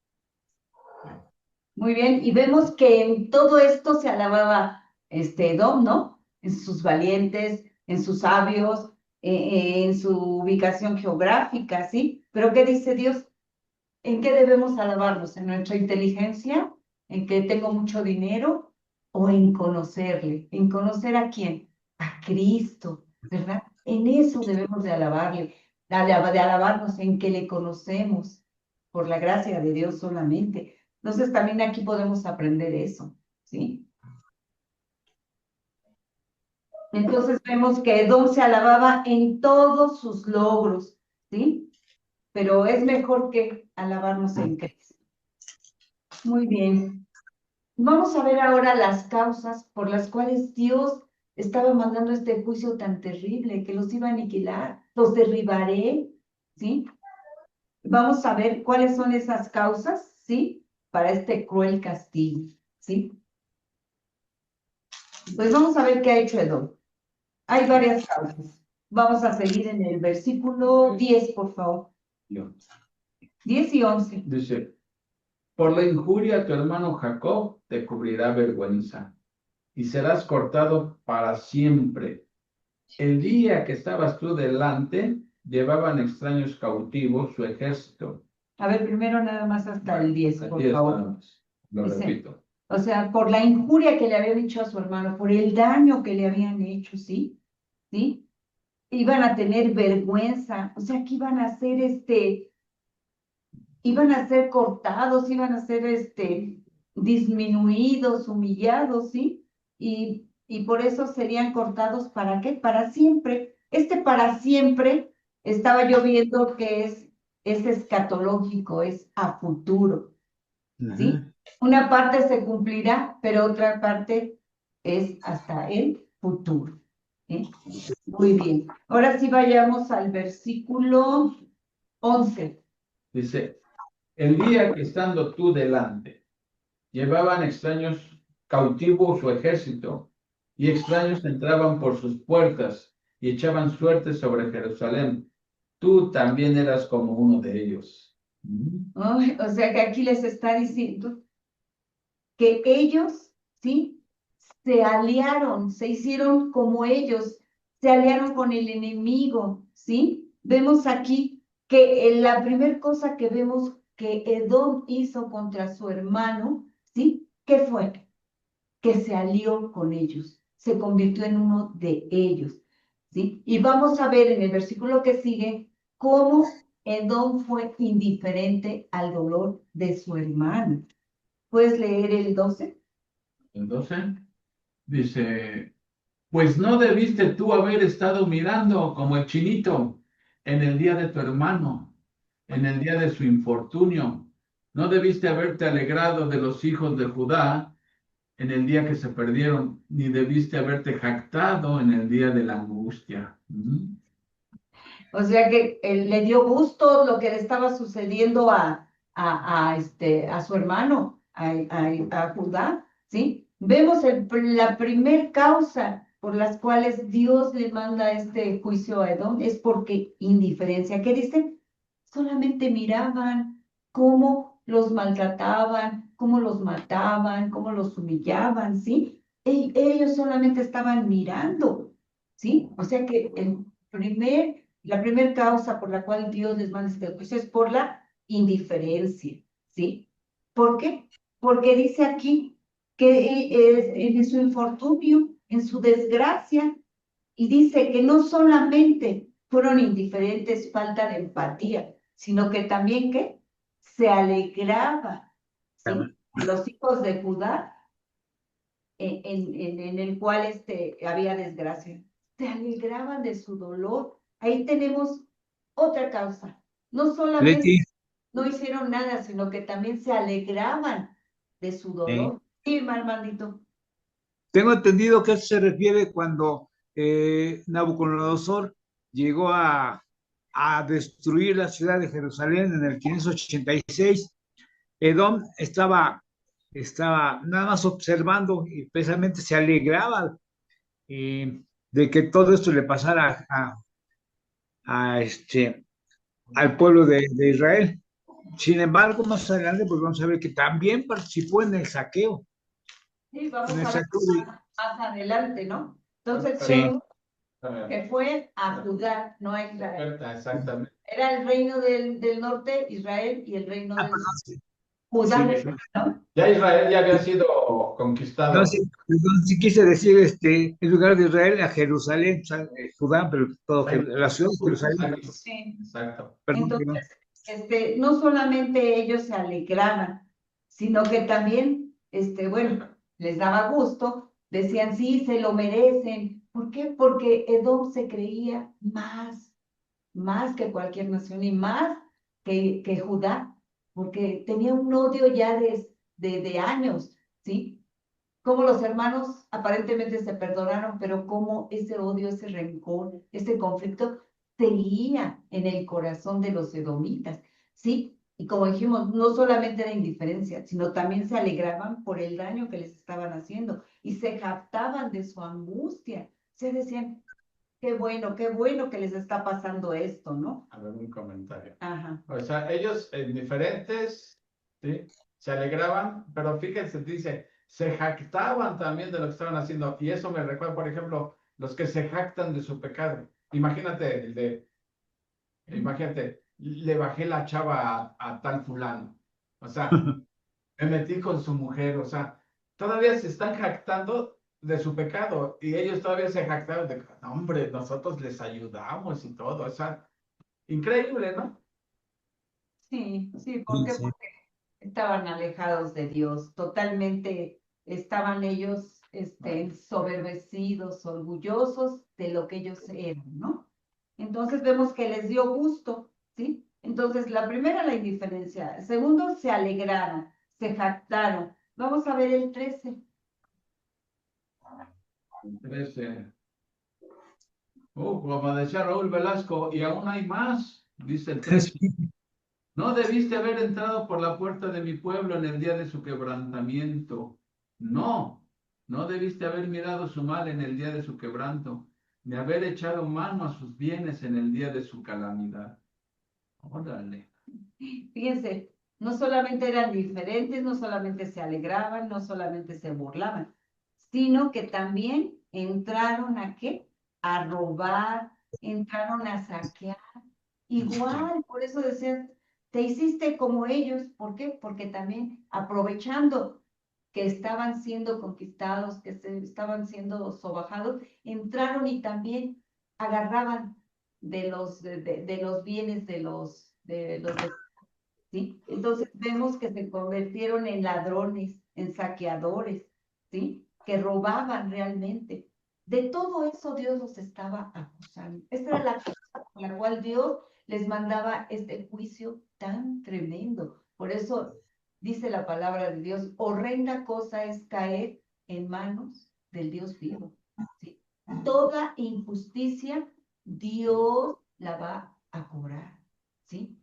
Muy bien, y vemos que en todo esto se alababa Edom, ¿no? En sus valientes, en sus sabios, en su ubicación geográfica, ¿sí? Pero ¿qué dice Dios? ¿En qué debemos alabarnos? ¿En nuestra inteligencia? ¿En que tengo mucho dinero? ¿O en conocerle? ¿En conocer a quién? A Cristo, ¿verdad? En eso debemos de alabarle, de alabarnos en que le conocemos por la gracia de Dios solamente. Entonces también aquí podemos aprender eso, ¿sí? Entonces vemos que Edom se alababa en todos sus logros, ¿sí? Pero es mejor que alabarnos en Cristo. Muy bien. Vamos a ver ahora las causas por las cuales Dios estaba mandando este juicio tan terrible, que los iba a aniquilar, los derribaré, ¿sí? Vamos a ver cuáles son esas causas, ¿sí? Para este cruel castigo, ¿sí? Pues vamos a ver qué ha hecho Edom. Hay varias causas. Vamos a seguir en el versículo 10, por favor. 10 y 11. Dice, por la injuria a tu hermano Jacob te cubrirá vergüenza y serás cortado para siempre. El día que estabas tú delante, llevaban extraños cautivos su ejército. A ver, primero nada más hasta el 10, por 10 favor. nada más. Lo Dice, repito. o sea, por la injuria que le habían hecho a su hermano, por el daño que le habían hecho, ¿sí? ¿Sí? Iban a tener vergüenza, o sea, que iban a ser iban a ser cortados, iban a ser disminuidos, humillados, ¿sí? Y por eso serían cortados, ¿para qué? Para siempre. Para siempre estaba yo viendo que es escatológico, es a futuro, ¿sí? Una parte se cumplirá, pero otra parte es hasta el futuro, ¿sí? Muy bien. Ahora sí vayamos al versículo 11. Dice, el día que estando tú delante, llevaban extraños cautivos su ejército, y extraños entraban por sus puertas y echaban suerte sobre Jerusalén. Tú también eras como uno de ellos. Ay, o sea que aquí les está diciendo que ellos, ¿sí? Se aliaron, se hicieron como ellos, se aliaron con el enemigo, ¿sí? Vemos aquí que la primera cosa que vemos que Edom hizo contra su hermano, ¿sí? ¿Qué fue? Que se alió con ellos, se convirtió en uno de ellos, ¿sí? Y vamos a ver en el versículo que sigue cómo Edom fue indiferente al dolor de su hermano. ¿Puedes leer el 12? Entonces, dice, pues no debiste tú haber estado mirando como el chinito en el día de tu hermano, en el día de su infortunio. No debiste haberte alegrado de los hijos de Judá en el día que se perdieron, ni debiste haberte jactado en el día de la angustia. O sea que le dio gusto lo que le estaba sucediendo a su hermano, a Judá, ¿sí? Vemos la primer causa por las cuales Dios le manda este juicio a Edom es porque indiferencia. ¿Qué dice? Solamente miraban cómo los maltrataban, cómo los mataban, cómo los humillaban, ¿sí? Ellos solamente estaban mirando, ¿sí? O sea que la primera causa por la cual Dios les manda este juicio es por la indiferencia, ¿sí? ¿Por qué? Porque dice aquí que en su infortunio, en su desgracia, y dice que no solamente fueron indiferentes, falta de empatía, sino que también que se alegraba, ¿sí? Los hijos de Judá, en el cual había desgracia, se alegraban de su dolor. Ahí tenemos otra causa. No solamente Leti, no hicieron nada, sino que también se alegraban de su dolor. Sí, hermanito. tengo entendido que eso se refiere cuando Nabucodonosor llegó a destruir la ciudad de Jerusalén en el 586. Edom estaba nada más observando y precisamente se alegraba de que todo esto le pasara al pueblo de Israel. Sin embargo, más adelante, pues vamos a ver que también participó en el saqueo. Sí, vamos En el a ver saqueo más adelante, ¿no? Entonces, sí. vemos que fue a Judá, no a Israel. Exactamente. Era el reino del norte, Israel, y el reino del sur, Sí. Judá, Sí. ¿no? Ya Israel ya había sido No, conquistado. sí, perdón, sí quise decir en lugar de Israel a Jerusalén, Judá, pero todo la ciudad de Jerusalén. Sí. Exacto. Perdón, perdón. Entonces, no solamente ellos se alegraban, sino que también, bueno, les daba gusto, decían, sí, se lo merecen. ¿Por qué? Porque Edom se creía más que cualquier nación y más que Judá, porque tenía un odio ya de años, ¿sí? Como los hermanos aparentemente se perdonaron, pero cómo ese odio, ese rencor, ese conflicto seguía en el corazón de los edomitas, ¿sí? Y como dijimos, no solamente era indiferencia, sino también se alegraban por el daño que les estaban haciendo y se jactaban de su angustia. Se decían, qué bueno que les está pasando esto, ¿no? A ver, un comentario. Ajá. O sea, ellos diferentes, ¿sí? Se alegraban, pero fíjense, dice, se jactaban también de lo que estaban haciendo. Y eso me recuerda, por ejemplo, los que se jactan de su pecado. Imagínate, le bajé la chava a tal fulano. O sea, me metí con su mujer. O sea, todavía se están jactando de su pecado y ellos todavía se jactaron de, "No, hombre, nosotros les ayudamos y todo". O sea, increíble, ¿no? Sí, ¿por Sí, qué? sí. Porque estaban alejados de Dios, totalmente estaban ellos ensoberbecidos, orgullosos de lo que ellos eran, ¿no? Entonces vemos que les dio gusto, ¿sí? Entonces, la primera, la indiferencia. El segundo, se alegraron, se jactaron. Vamos a ver el 13. 13. Como decía Raúl Velasco, y aún hay más, dice el 13. No debiste haber entrado por la puerta de mi pueblo en el día de su quebrantamiento. No debiste haber mirado su mal en el día de su quebranto, ni haber echado mano a sus bienes en el día de su calamidad. Órale. Fíjense, no solamente eran diferentes, no solamente se alegraban, no solamente se burlaban, sino que también entraron ¿a qué? A robar, entraron a saquear. Igual, por eso decían, te hiciste como ellos. ¿Por qué? Porque también aprovechando que estaban siendo conquistados, que estaban siendo sobajados, entraron y también agarraban de los bienes de ¿sí? Entonces vemos que se convirtieron en ladrones, en saqueadores, ¿sí? Que robaban realmente. De todo eso Dios los estaba acusando. Esta era la cosa por la cual Dios les mandaba este juicio tan tremendo. Por eso dice la palabra de Dios, horrenda cosa es caer en manos del Dios vivo, ¿sí? Toda injusticia Dios la va a cobrar, ¿sí?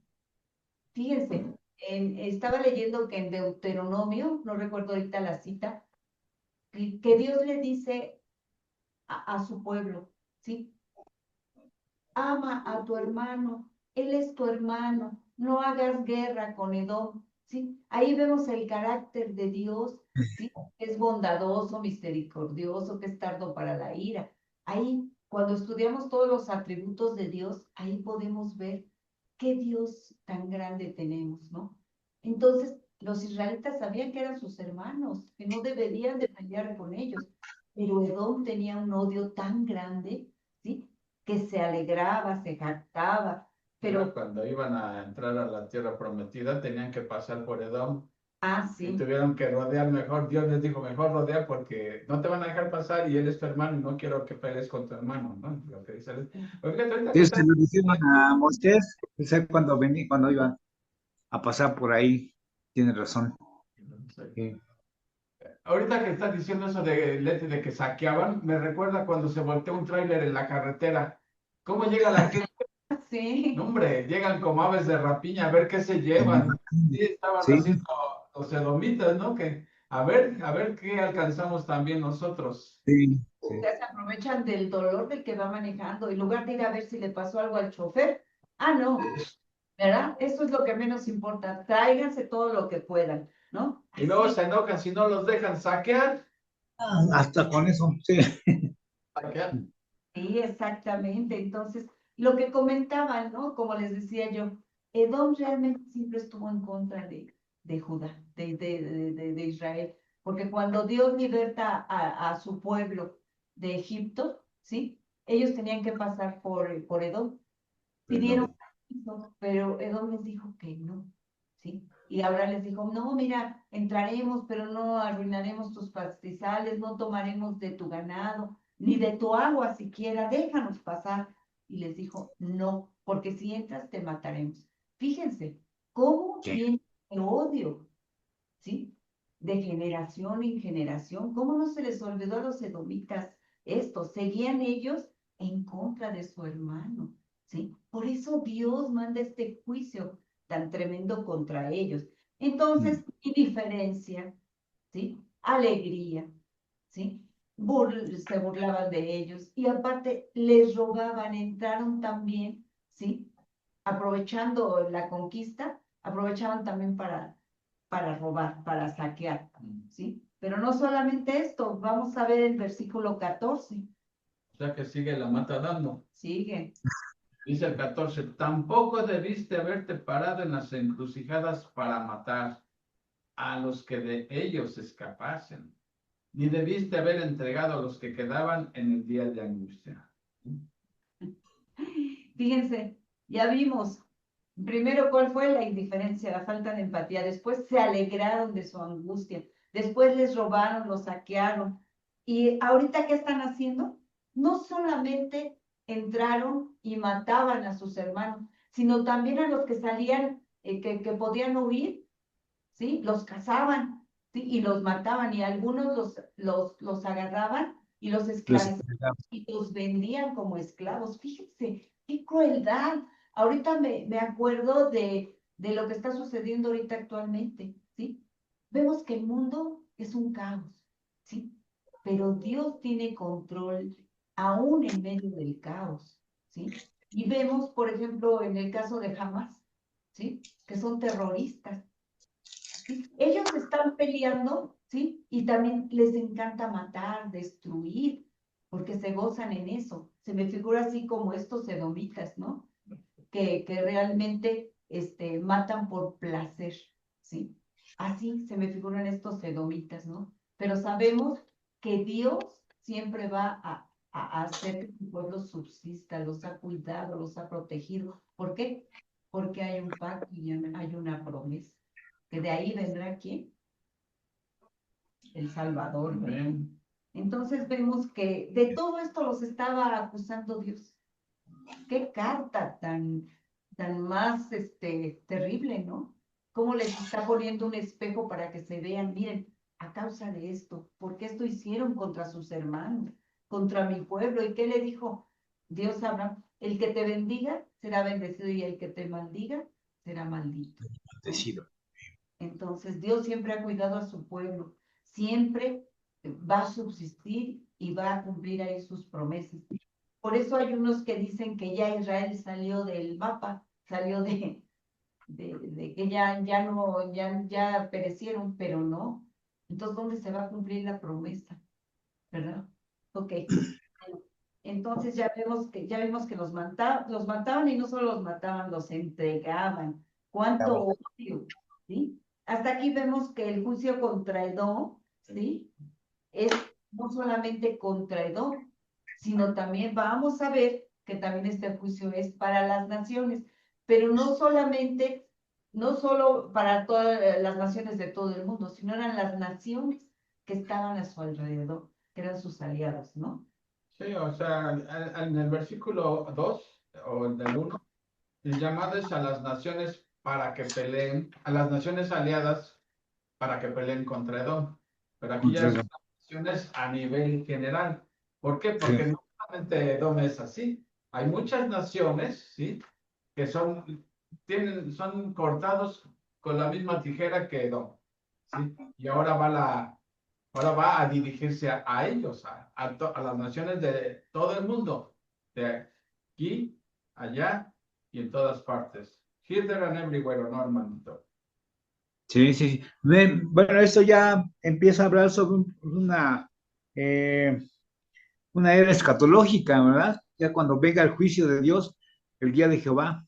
Fíjense, estaba leyendo que en Deuteronomio, no recuerdo ahorita la cita, que Dios le dice a su pueblo, ¿sí? Ama a tu hermano, él es tu hermano, no hagas guerra con Edom, ¿sí? Ahí vemos el carácter de Dios, ¿sí? Es bondadoso, misericordioso, que es tardo para la ira. Ahí, cuando estudiamos todos los atributos de Dios, ahí podemos ver qué Dios tan grande tenemos, ¿no? Entonces, los israelitas sabían que eran sus hermanos, que no deberían de pelear con ellos, pero Edom tenía un odio tan grande, ¿sí? Que se alegraba, se jactaba, pero, Cuando iban a entrar a la tierra prometida, tenían que pasar por Edom y sí, tuvieron que rodear mejor. Dios les dijo, mejor rodea porque no te van a dejar pasar y él es tu hermano y no quiero que pelees con tu hermano, ¿no? Lo que dice Oiga, ahorita que Se lo dijeron a Moisés, cuando iban a pasar por ahí. Tiene razón. Sí. ahorita que estás diciendo eso de que saqueaban, me recuerda cuando se volteó un tráiler en la carretera. ¿Cómo llega la gente? Sí. No, hombre, llegan como aves de rapiña a ver qué se llevan. Sí, estaban Sí, haciendo los edomitas, ¿no? Que a ver qué alcanzamos también nosotros. sí, O sí, sea, se aprovechan del dolor del que va manejando. En lugar de ir a ver si le pasó algo al chofer. Ah, no, ¿verdad? Eso es lo que menos importa. Tráiganse todo lo que puedan, ¿no? Y luego Así. se enojan si no los dejan saquear. hasta con eso, sí. Saquear. Sí, exactamente. Entonces, lo que comentaban, ¿no? Como les decía yo, Edom realmente siempre estuvo en contra de Judá, de Israel, porque cuando Dios liberta a su pueblo de Egipto, ¿sí? Ellos tenían que pasar por Edom. Pidieron permiso, pero Edom les dijo que no, ¿sí? Y ahora les dijo, no, mira, entraremos, pero no arruinaremos tus pastizales, no tomaremos de tu ganado, ni de tu agua siquiera, déjanos pasar. Y les dijo, no, porque si entras te mataremos. Fíjense, cómo Sí. tiene el odio, ¿sí? De generación en generación, cómo no se les olvidó a los edomitas esto, seguían ellos en contra de su hermano, ¿sí? Por eso Dios manda este juicio tan tremendo contra ellos. Entonces, indiferencia, ¿sí? Alegría, ¿sí? Se burlaban de ellos y aparte les robaban, entraron también, ¿sí? Aprovechando la conquista, aprovechaban también para robar, para saquear, ¿sí? Pero no solamente esto, vamos a ver el versículo 14, O sea que sigue la mata dando. sigue. Dice el 14, tampoco debiste haberte parado en las encrucijadas para matar a los que de ellos escapasen, ni debiste haber entregado a los que quedaban en el día de angustia. Fíjense, ya vimos, primero cuál fue la indiferencia, la falta de empatía, después se alegraron de su angustia, después les robaron, los saquearon. Y ahorita, ¿qué están haciendo? No solamente entraron y mataban a sus hermanos, sino también a los que salían, que podían huir, ¿sí? Los cazaban, ¿sí? Y los mataban, y algunos los agarraban y los Los esclavizaban y los vendían como esclavos. Fíjense, qué crueldad. Ahorita me acuerdo de lo que está sucediendo ahorita actualmente, ¿sí? Vemos que el mundo es un caos, ¿sí? Pero Dios tiene control aún en medio del caos, ¿sí? Y vemos, por ejemplo, en el caso de Hamas, ¿sí? Que son terroristas, ¿sí? Ellos están peleando, ¿sí? Y también les encanta matar, destruir, porque se gozan en eso. Se me figura así como estos edomitas, ¿no? Que realmente matan por placer, ¿sí? Así se me figuran estos edomitas, ¿no? Pero sabemos que Dios siempre va a hacer que su pueblo subsista, los ha cuidado, los ha protegido. ¿Por qué? Porque hay un pacto y hay una promesa. Que de ahí vendrá quién? El Salvador, ¿verdad? Amén. Entonces vemos que de todo esto los estaba acusando Dios. Qué carta tan más terrible, ¿no? Cómo les está poniendo un espejo para que se vean, miren, a causa de esto, porque esto hicieron contra sus hermanos, contra mi pueblo. ¿Y qué le dijo Dios a Abraham? El que te bendiga será bendecido y el que te maldiga será maldito, ¿no? Decido. Entonces, Dios siempre ha cuidado a su pueblo, siempre va a subsistir y va a cumplir ahí sus promesas. Por eso hay unos que dicen que ya Israel salió del mapa, salió de que ya no, ya perecieron, pero no. Entonces, ¿dónde se va a cumplir la promesa? ¿Verdad? Ok. Bueno, entonces ya vimos que los mataban y no solo los mataban, los entregaban. ¿Cuánto odio? ¿Sí? Hasta aquí vemos que el juicio contra Edom, ¿sí? Es no solamente contra Edom, sino también vamos a ver que también este juicio es para las naciones, pero no solo para todas las naciones de todo el mundo, sino eran las naciones que estaban a su alrededor, que eran sus aliados, ¿no? Sí, o sea, en el versículo 2 o en el 1, el llamado es a las naciones para que peleen, a las naciones aliadas para que peleen contra Edom. Pero aquí ya son naciones a nivel general. ¿Por qué? Sí, Porque no solamente Edom es así. Hay muchas naciones, ¿sí? que son cortados con la misma tijera que Edom, ¿sí? Y ahora va a dirigirse a ellos, a las naciones de todo el mundo, de aquí, allá y en todas partes. Here, there and everywhere, ¿o no, hermanito? Sí, sí, sí. Bueno, esto ya empieza a hablar sobre una era escatológica, ¿verdad? Ya cuando venga el juicio de Dios, el día de Jehová.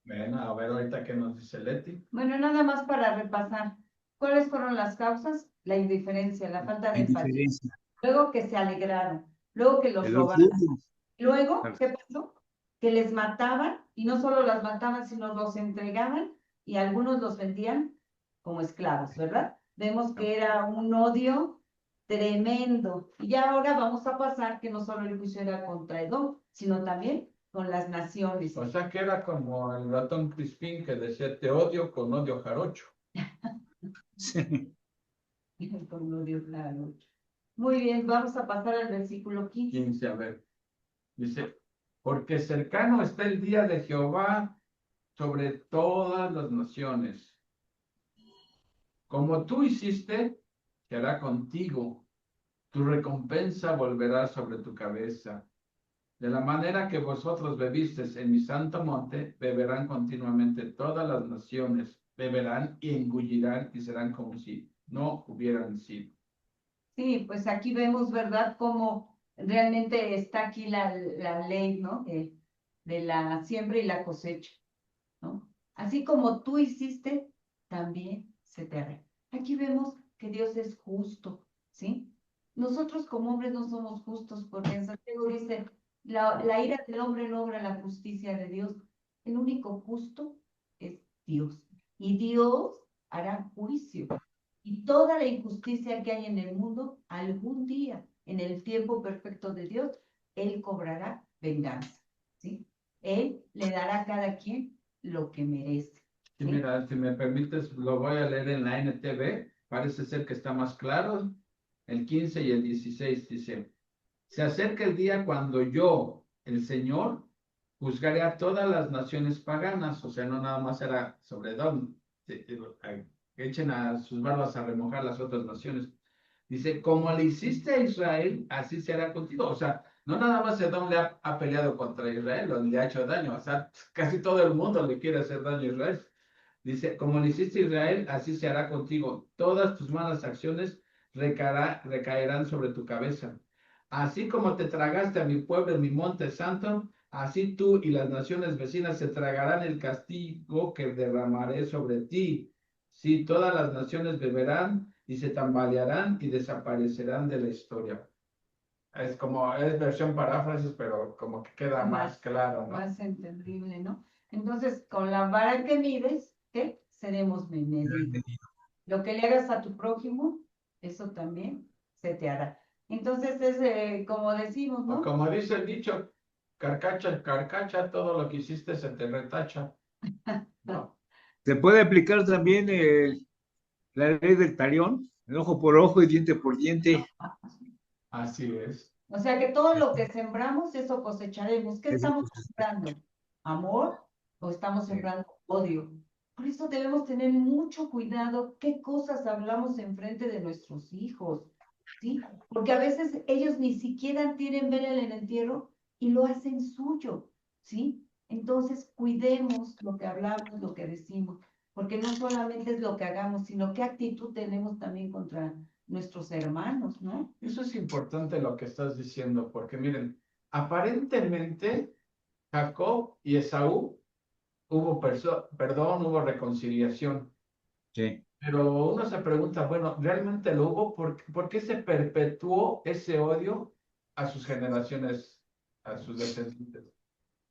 Ven, a ver ahorita qué nos dice Leti. Bueno, nada más para repasar. ¿Cuáles fueron las causas? La indiferencia, la falta de empatía. Indiferencia. Luego que se alegraron, luego que los El robaron. orgullo. Luego, ¿qué pasó? Que les mataban, y no solo las mataban, sino los entregaban, y algunos los vendían como esclavos, ¿verdad? Vemos que era un odio tremendo. Y ya ahora vamos a pasar que no solo el juicio era contra Edom, sino también con las naciones. O sea que era como el ratón Crispín que decía, te odio con odio jarocho. Sí. Con odio, claro. Muy bien, vamos a pasar al versículo 15. 15, a ver. Dice, porque cercano está el día de Jehová sobre todas las naciones. Como tú hiciste, se hará contigo. Tu recompensa volverá sobre tu cabeza. De la manera que vosotros bebisteis en mi santo monte, beberán continuamente todas las naciones, beberán y engullirán y serán como si no hubieran sido. Sí, pues aquí vemos, ¿verdad?, cómo realmente está aquí la ley, ¿no? De la siembra y la cosecha, ¿no? Así como tú hiciste, también se te hará. Aquí vemos que Dios es justo, ¿sí? Nosotros como hombres no somos justos porque en Santiago dice, la ira del hombre no obra la justicia de Dios. El único justo es Dios. Y Dios hará juicio. Y toda la injusticia que hay en el mundo, algún día, en el tiempo perfecto de Dios, Él cobrará venganza, ¿sí? Él le dará a cada quien lo que merece. Sí, ¿sí? mira, si me permites, lo voy a leer en la NTV. Parece ser que está más claro. El 15 y el 16 dice, se acerca el día cuando yo, el Señor, juzgaré a todas las naciones paganas. O sea, no nada más era sobre Edom. Que echen a sus barbas a remojar las otras naciones. Dice, como le hiciste a Israel, así se hará contigo. O sea, no nada más Edom le ha peleado contra Israel o le ha hecho daño. O sea, casi todo el mundo le quiere hacer daño a Israel. Dice, como le hiciste a Israel, así se hará contigo. Todas tus malas acciones recaerán sobre tu cabeza. Así como te tragaste a mi pueblo en mi monte santo, así tú y las naciones vecinas se tragarán el castigo que derramaré sobre ti. Sí, todas las naciones beberán y se tambalearán y desaparecerán de la historia. Es versión paráfrasis, pero como que queda más claro, ¿no? Más entendible, ¿no? Entonces, con la vara que mides, ¿qué? Seremos medidos. Lo que le hagas a tu prójimo, eso también se te hará. Entonces, es como decimos, O ¿no? como dice el dicho, carcacha, carcacha, todo lo que hiciste se te retacha. ¿No? Se puede aplicar también la ley del talión, el ojo por ojo y diente por diente. Así es. O sea que todo lo que sembramos, eso cosecharemos. ¿Qué Eso, estamos pues, sembrando? ¿Amor o estamos sí. sembrando odio? Por eso debemos tener mucho cuidado qué cosas hablamos enfrente de nuestros hijos, ¿sí? Porque a veces ellos ni siquiera tienen ver el entierro y lo hacen suyo, ¿sí? Entonces, cuidemos lo que hablamos, lo que decimos, porque no solamente es lo que hagamos, sino qué actitud tenemos también contra nuestros hermanos, ¿no? Eso es importante lo que estás diciendo, porque miren, aparentemente Jacob y Esaú hubo perdón, hubo reconciliación, Sí. pero uno se pregunta, bueno, ¿realmente lo hubo? ¿Por qué se perpetuó ese odio a sus generaciones, a sus descendientes?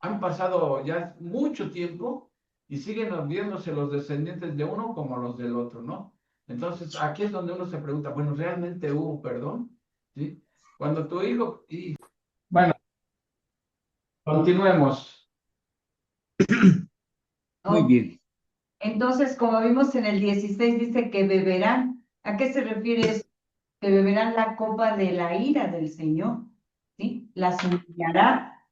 Han pasado ya mucho tiempo y siguen viéndose los descendientes de uno como los del otro, ¿no? Entonces, aquí es donde uno se pregunta, bueno, ¿realmente hubo perdón? ¿Sí? Cuando tu hijo... Bueno, continuemos. Muy Oh, bien. entonces, como vimos en el 16, dice que beberán. ¿A qué se refiere eso? Que beberán la copa de la ira del Señor, ¿sí? Las humillará.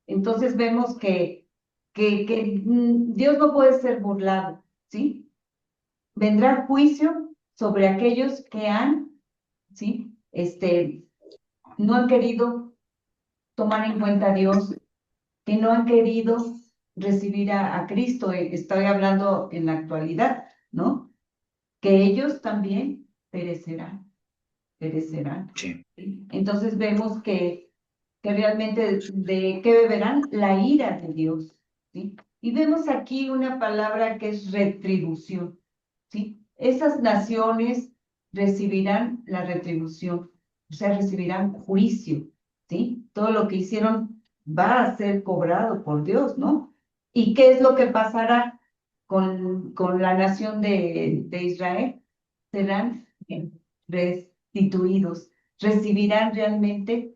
Entonces vemos que Dios no puede ser burlado, ¿sí? Vendrá juicio sobre aquellos que ¿sí? No han querido tomar en cuenta a Dios, que no han querido recibir a Cristo. Estoy hablando en la actualidad, ¿no? Que ellos también perecerán, perecerán. Sí. ¿Sí? Entonces vemos que realmente de qué beberán la ira de Dios, ¿sí? Y vemos aquí una palabra que es retribución, ¿sí? Esas naciones recibirán la retribución, o sea, recibirán juicio, ¿sí? Todo lo que hicieron va a ser cobrado por Dios, ¿no? ¿Y qué es lo que pasará con la nación de Israel? Serán restituidos, recibirán realmente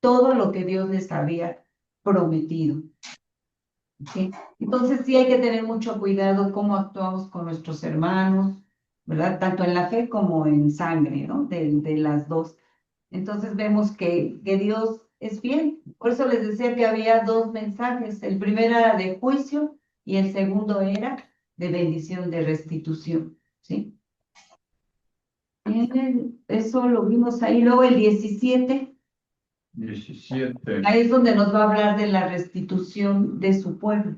todo lo que Dios les había prometido. ¿Sí? Entonces sí hay que tener mucho cuidado cómo actuamos con nuestros hermanos, ¿verdad? Tanto en la fe como en sangre, ¿no? De las dos. Entonces vemos que Dios es fiel. Por eso les decía que había dos mensajes. El primero era de juicio y el segundo era de bendición, de restitución, ¿sí? Eso lo vimos ahí. Luego el 17. 17. Ahí es donde nos va a hablar de la restitución de su pueblo,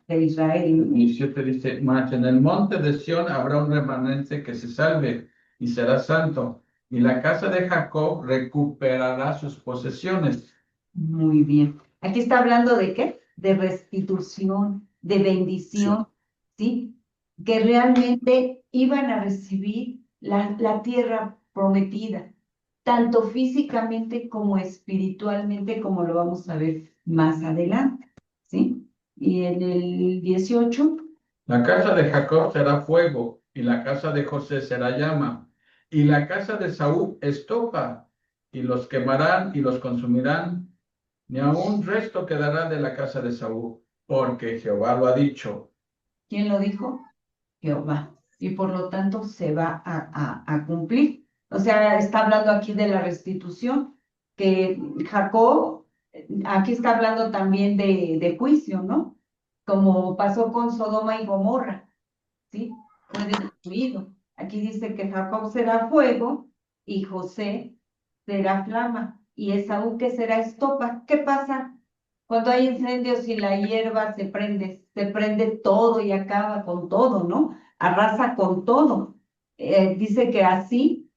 de Israel. 17 dice, mas en el monte de Sión habrá un remanente que se salve y será santo, y la casa de Jacob recuperará sus posesiones. Muy bien. Aquí está hablando de qué? De restitución, de bendición, ¿sí? Que realmente iban a recibir la tierra prometida, tanto físicamente como espiritualmente, como lo vamos a ver más adelante, ¿sí? Y en el 18. La casa de Jacob será fuego, y la casa de José será llama, y la casa de Saúl estopa, y los quemarán y los consumirán, ni aun resto quedará de la casa de Saúl, porque Jehová lo ha dicho. ¿Quién lo dijo? Jehová. Y por lo tanto se va a cumplir. O sea, está hablando aquí de la restitución, que Jacob, aquí está hablando también de juicio, ¿no? Como pasó con Sodoma y Gomorra, ¿sí? Fue destruido. Aquí dice que Jacob será fuego y José será flama y Esaú que será estopa. ¿Qué pasa? Cuando hay incendios y la hierba se prende todo y acaba con todo, ¿no? Arrasa con todo. Dice que así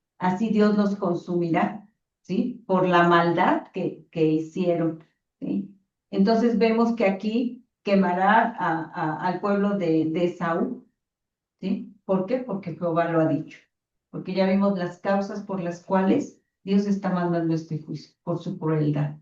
Dios los consumirá, ¿sí? Por la maldad que hicieron, ¿sí? Entonces vemos que aquí quemará al pueblo de Esaú, ¿sí? ¿Por qué? Porque Jehová lo ha dicho. Porque ya vimos las causas por las cuales Dios está mandando este juicio, por su crueldad.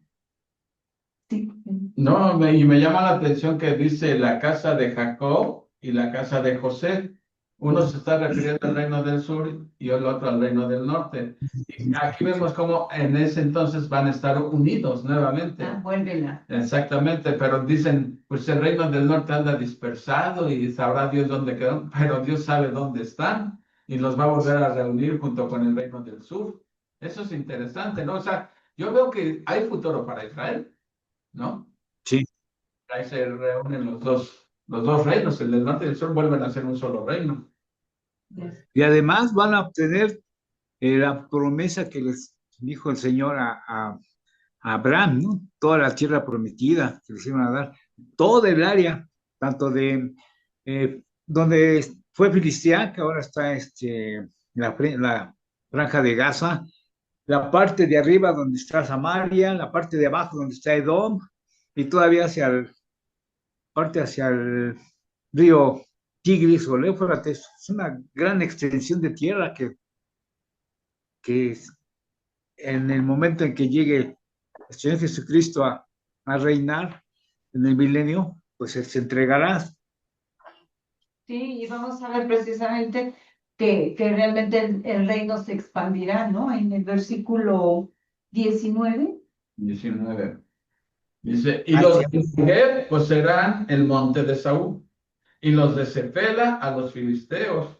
Sí. No, y me llama la atención que dice la casa de Jacob y la casa de José. Uno se está refiriendo al reino del sur y el otro al reino del norte. Y aquí vemos cómo en ese entonces van a estar unidos nuevamente. Vuélvela. Exactamente, pero dicen, pues el reino del norte anda dispersado y sabrá Dios dónde quedó, pero Dios sabe dónde están y los va a volver a reunir junto con el reino del sur. Eso es interesante, ¿no? O sea, yo veo que hay futuro para Israel, ¿no? Sí. Ahí se reúnen los dos reinos, el del norte y el sur vuelven a ser un solo reino. Yes. Y además van a obtener la promesa que les dijo el Señor a Abraham, ¿no? Toda la tierra prometida que les iban a dar, todo el área, tanto de donde fue Filistea, que ahora está la franja de Gaza, la parte de arriba donde está Samaria, la parte de abajo donde está Edom, y todavía hacia el río Tigris o el Éufrates. Es una gran extensión de tierra que en el momento en que llegue el Señor Jesucristo a reinar en el milenio, pues Él se entregará. Sí, y vamos a ver precisamente que realmente el reino se expandirá, ¿no? En el versículo 19. 19. Dice, y los de Negev poseerán el monte de Saúl, y los de Cefela a los filisteos.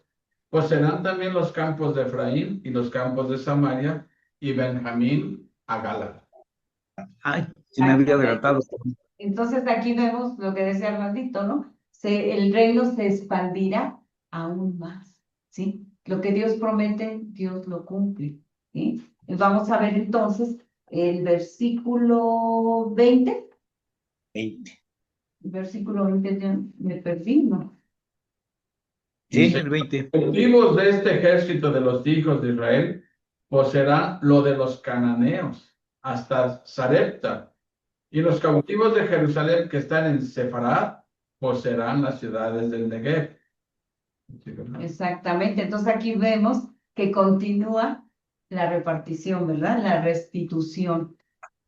Poseerán también los campos de Efraín y los campos de Samaria, y Benjamín a Gala. Ay, se me había adelantado. Entonces aquí vemos lo que decía Armandito, ¿no? El reino se expandirá aún más, ¿sí? Lo que Dios promete, Dios lo cumple, ¿sí? Y vamos a ver entonces el versículo 20. 20. El versículo 20 ya me perdí, ¿no? Sí, Dice, el 20. los cautivos de este ejército de los hijos de Israel poseerán lo de los cananeos hasta Sarepta, y los cautivos de Jerusalén que están en Sefarad poseerán las ciudades del Negev. Sí, ¿verdad? Exactamente. Entonces aquí vemos que continúa la repartición, ¿verdad? La restitución,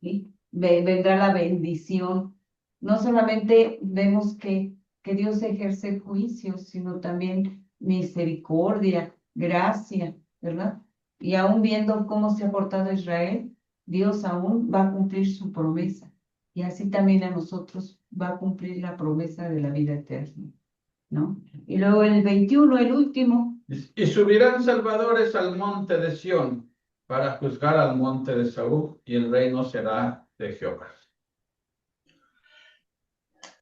¿sí? Vendrá la bendición. No solamente vemos que Dios ejerce juicio, sino también misericordia, gracia, ¿verdad? Y aún viendo cómo se ha portado Israel, Dios aún va a cumplir su promesa. Y así también a nosotros va a cumplir la promesa de la vida eterna, ¿no? Y luego el 21, el último. Y subirán salvadores al monte de Sión para juzgar al monte de Saúl, y el reino será de Jehová.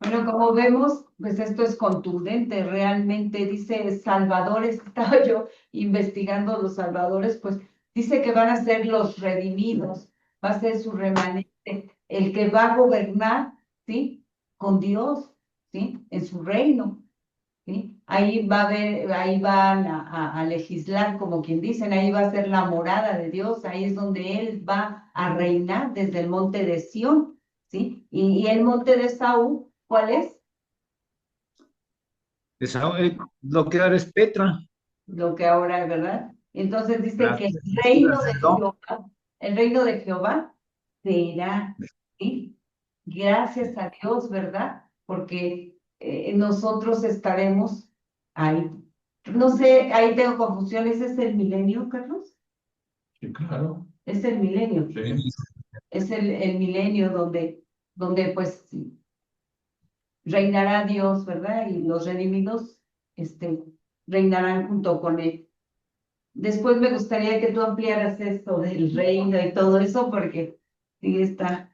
Bueno, como vemos, pues esto es contundente, realmente dice salvadores, estaba yo investigando los salvadores, pues dice que van a ser los redimidos, va a ser su remanente, el que va a gobernar, ¿sí? Con Dios, ¿sí? En su reino, ¿sí? Ahí va a haber, ahí van a legislar, como quien dicen, ahí va a ser la morada de Dios, ahí es donde Él va a reinar desde el monte de Sión, ¿sí? Y el monte de Saúl, ¿cuál es? Lo que ahora es Petra, Lo que ahora es, ¿verdad? Entonces dice la que ciudad de Edom. El reino de Jehová será, ¿sí? Gracias a Dios, ¿verdad? Porque nosotros estaremos ahí. No sé, ahí tengo confusión. ¿Ese es el milenio, Carlos? Sí, claro. Es el milenio. Sí. Es el milenio donde pues reinará Dios, ¿verdad? Y los redimidos reinarán junto con Él. Después me gustaría que tú ampliaras esto del reino y todo eso, porque sí está.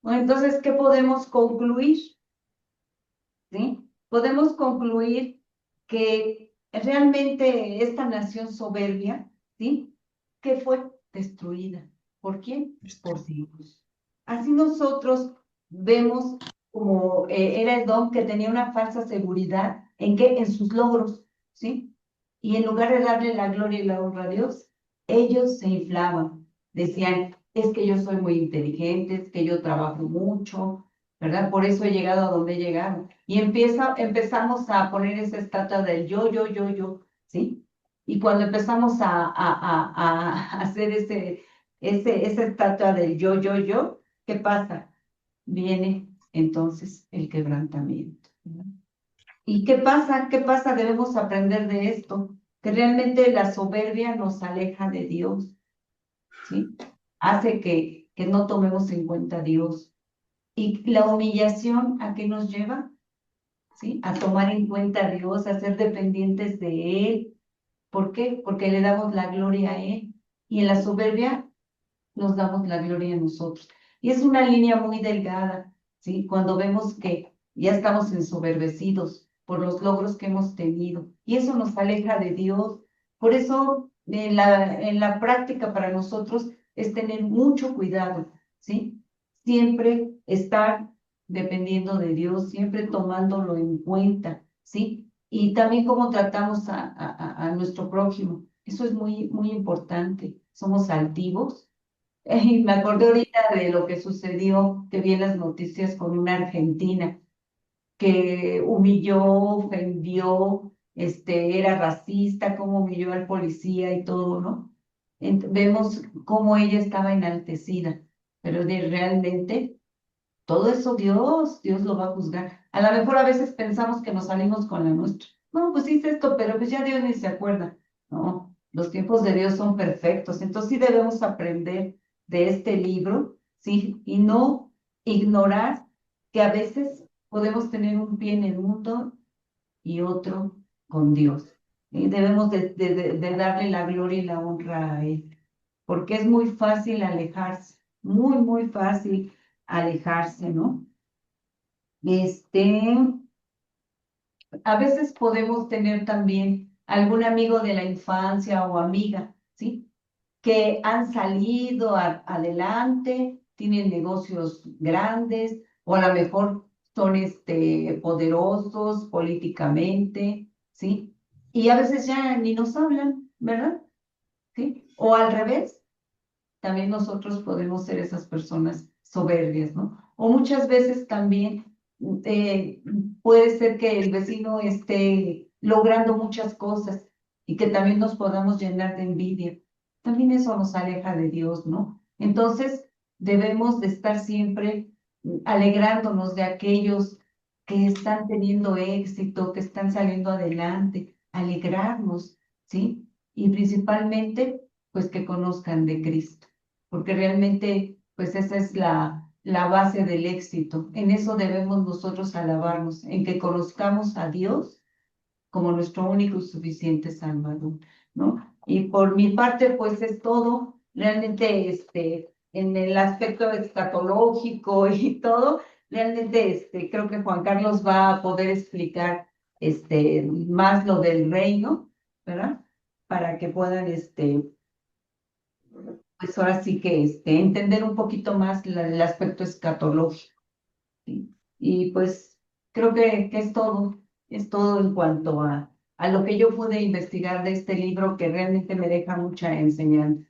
Bueno, entonces, ¿qué podemos concluir? ¿Sí? Podemos concluir que realmente esta nación soberbia, ¿sí? Que fue destruida. ¿Por quién? Por Dios. Así nosotros vemos como era Edom que tenía una falsa seguridad en que en sus logros, ¿sí? Y en lugar de darle la gloria y la honra a Dios, ellos se inflaban. Decían, es que yo soy muy inteligente, es que yo trabajo mucho, ¿verdad? Por eso he llegado a donde he llegado. Y empezamos a poner esa estatua del yo, ¿sí? Y cuando empezamos a hacer esa estatua del yo, ¿qué pasa? Viene entonces el quebrantamiento, ¿verdad? ¿Y qué pasa? ¿Qué pasa? Debemos aprender de esto, que realmente la soberbia nos aleja de Dios, ¿sí? Hace que no tomemos en cuenta a Dios. ¿Y la humillación a qué nos lleva? ¿Sí? A tomar en cuenta a Dios, a ser dependientes de Él. ¿Por qué? Porque le damos la gloria a Él. Y en la soberbia nos damos la gloria a nosotros. Y es una línea muy delgada, ¿sí? Cuando vemos que ya estamos ensoberbecidos por los logros que hemos tenido. Y eso nos aleja de Dios. Por eso, en la práctica para nosotros es tener mucho cuidado, ¿sí? Siempre estar dependiendo de Dios, siempre tomándolo en cuenta, ¿sí? Y también cómo tratamos a nuestro prójimo. Eso es muy, muy importante. Somos altivos. Me acordé ahorita de lo que sucedió, que vi en las noticias con una argentina que humilló, ofendió, era racista, cómo humilló al policía y todo, ¿no? Vemos cómo ella estaba enaltecida, pero realmente todo eso Dios lo va a juzgar. A lo mejor a veces pensamos que nos salimos con la nuestra. No, pues hice esto, pero pues ya Dios ni se acuerda. No, los tiempos de Dios son perfectos. Entonces sí debemos aprender de este libro, ¿sí? Y no ignorar que a veces podemos tener un pie en el mundo y otro con Dios. ¿Sí? Debemos de darle la gloria y la honra a Él, porque es muy fácil alejarse, muy, muy fácil alejarse, ¿no? Este, a veces podemos tener también algún amigo de la infancia o amiga, ¿sí? Que han salido adelante, tienen negocios grandes, o a lo mejor son poderosos políticamente, ¿sí? Y a veces ya ni nos hablan, ¿verdad? ¿Sí? O al revés, también nosotros podemos ser esas personas soberbias, ¿no? O muchas veces también eh, puede ser que el vecino esté logrando muchas cosas y que también nos podamos llenar de envidia. También eso nos aleja de Dios, ¿no? Entonces debemos de estar siempre alegrándonos de aquellos que están teniendo éxito, que están saliendo adelante, alegrarnos, ¿sí? Y principalmente, pues que conozcan de Cristo, porque realmente, pues esa es la base del éxito. En eso debemos nosotros alabarnos, en que conozcamos a Dios como nuestro único y suficiente Salvador, ¿no? Y por mi parte, pues es todo. Realmente, en el aspecto escatológico y todo, realmente, creo que Juan Carlos va a poder explicar, más lo del reino, ¿verdad? Para que puedan, pues ahora sí que entender un poquito más el aspecto escatológico, ¿sí? Y pues creo que es todo en cuanto a lo que yo pude investigar de este libro que realmente me deja mucha enseñanza.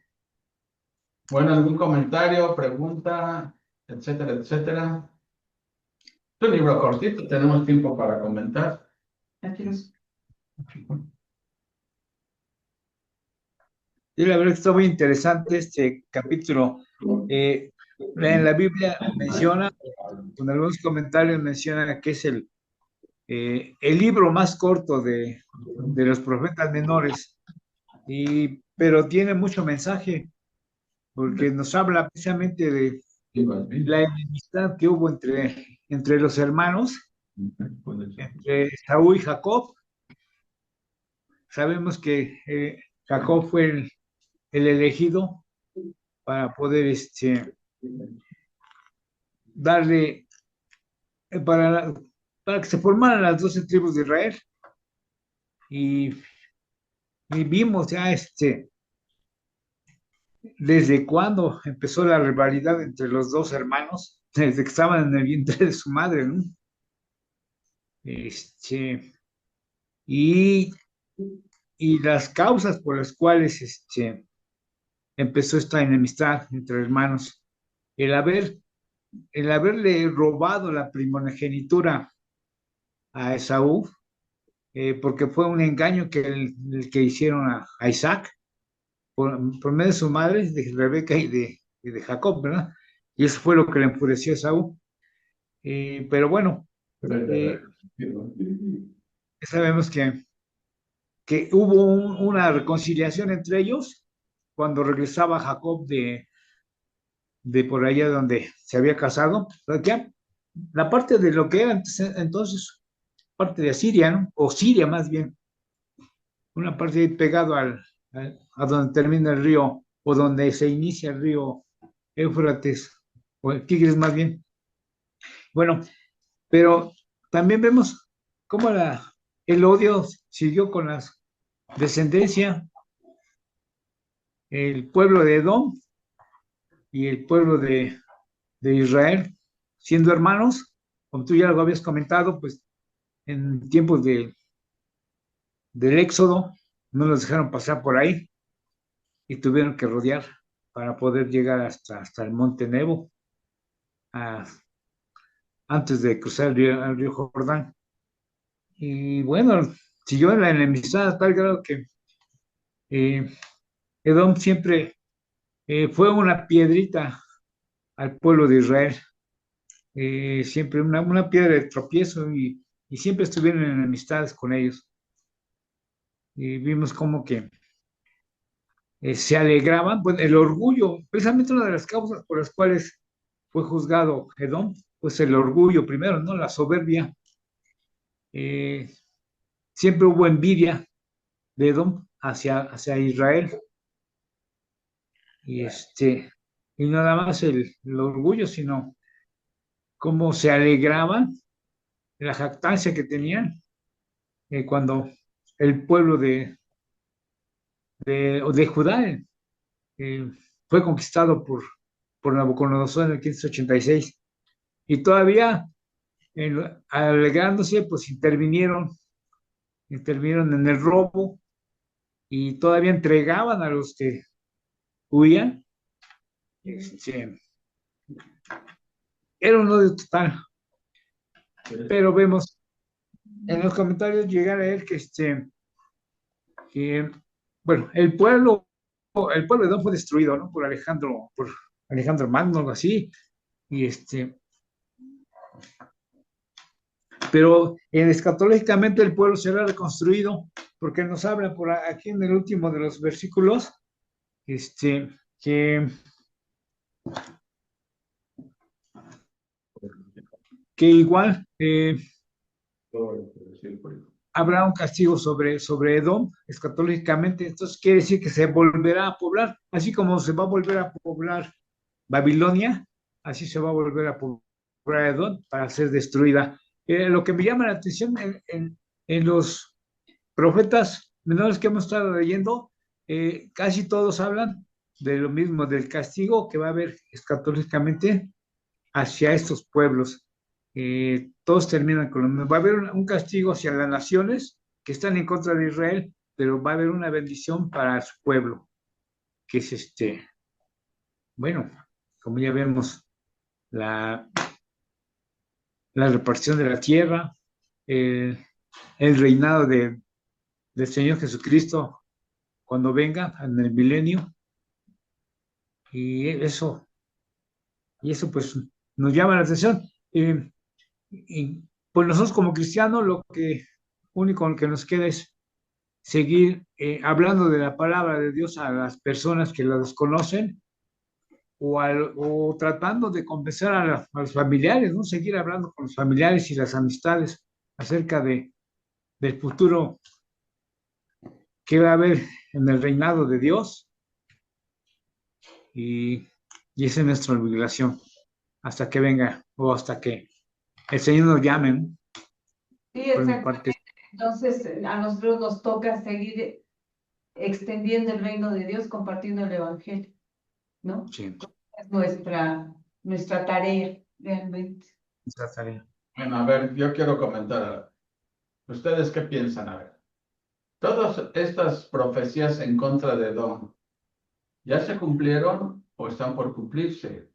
Bueno, algún comentario, pregunta, etcétera, etcétera. Es un libro cortito, tenemos tiempo para comentar. Gracias. Y la verdad que está muy interesante este capítulo. En la Biblia menciona, con algunos comentarios menciona que es el libro más corto de los profetas menores, pero tiene mucho mensaje, porque nos habla precisamente de la enemistad que hubo entre los hermanos, entre Saúl y Jacob. Sabemos que Jacob fue el elegido para poder darle, eh, para, para que se formaran las 12 tribus de Israel. Y, y vimos ya desde cuándo empezó la rivalidad entre los dos hermanos, desde que estaban en el vientre de su madre, ¿no? Este, y, y las causas por las cuales empezó esta enemistad entre hermanos, el haber, el haberle robado la primogenitura a Esaú, porque fue un engaño el que hicieron a Isaac por medio de su madre, de Rebeca y de Jacob, ¿verdad? Y eso fue lo que le enfureció a Esaú. Pero bueno, eh, sabemos que hubo una reconciliación entre ellos cuando regresaba Jacob de por allá donde se había casado. Ya, la parte de lo que era entonces parte de Asiria, ¿no? O Siria más bien, una parte ahí pegado a donde termina el río o donde se inicia el río Éufrates o el Tigris más bien. Bueno, pero también vemos cómo el odio siguió con la descendencia, el pueblo de Edom y el pueblo de Israel, siendo hermanos, como tú ya lo habías comentado, pues en tiempos del Éxodo no los dejaron pasar por ahí y tuvieron que rodear para poder llegar hasta el monte Nebo, a- antes de cruzar el río Jordán. Y bueno, siguió en la enemistad a tal grado que eh, Edom siempre fue una piedrita al pueblo de Israel, siempre una piedra de tropiezo y siempre estuvieron en enemistades con ellos. Y vimos como que se alegraban, bueno, el orgullo, precisamente una de las causas por las cuales fue juzgado Edom, pues el orgullo primero, ¿no? La soberbia. Eh, Siempre hubo envidia de Edom hacia Israel y y no nada más el orgullo, sino cómo se alegraban la jactancia que tenían cuando el pueblo de Judá eh, fue conquistado por Nabucodonosor en el 586. Y todavía, alegrándose, pues intervinieron en el robo y todavía entregaban a los que huían. Este, era un odio total, pero vemos en los comentarios llegar a él que bueno, el pueblo de Edom fue destruido, ¿no? Por Alejandro Magno, algo así, y pero escatológicamente el pueblo será reconstruido, porque nos habla por aquí en el último de los versículos, que, que igual habrá un castigo sobre Edom, escatológicamente, entonces quiere decir que se volverá a poblar, así como se va a volver a poblar Babilonia, así se va a volver a poblar Edom para ser destruida. Lo que me llama la atención en los profetas menores que hemos estado leyendo, casi todos hablan de lo mismo, del castigo que va a haber escatológicamente hacia estos pueblos. Todos terminan con lo mismo. Va a haber un castigo hacia las naciones que están en contra de Israel, pero va a haber una bendición para su pueblo, que es bueno, como ya vemos, la, la repartición de la tierra, el reinado del Señor Jesucristo cuando venga en el milenio, y eso pues nos llama la atención. Y pues nosotros como cristianos lo único que nos queda es seguir hablando de la palabra de Dios a las personas que la desconocen o tratando de convencer a los familiares, ¿no? Seguir hablando con los familiares y las amistades acerca del futuro que va a haber en el reinado de Dios, y esa es nuestra obligación hasta que venga o hasta que el Señor nos llame, ¿no? Sí, Por mi exactamente. parte, Entonces, a nosotros nos toca seguir extendiendo el reino de Dios, compartiendo el evangelio, ¿no? sí, Es nuestra tarea, realmente. esa tarea. Bueno, a ver, yo quiero comentar algo. ¿Ustedes qué piensan? A ver, todas estas profecías en contra de Edom, ¿ya se cumplieron o están por cumplirse?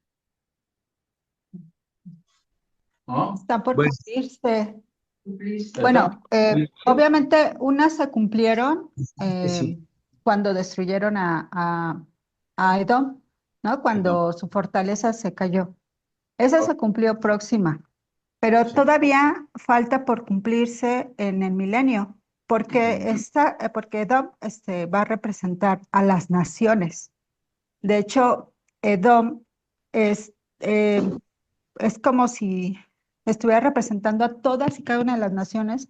¿No? Están por Bueno, cumplirse. Cumplirse. Bueno, Están- obviamente unas se cumplieron sí, cuando destruyeron a Edom, ¿no? Cuando su fortaleza se cayó. Esa se cumplió próxima, pero Sí. todavía falta por cumplirse en el milenio, porque porque Edom va a representar a las naciones. De hecho, Edom es, eh, es como si estuviera representando a todas y cada una de las naciones,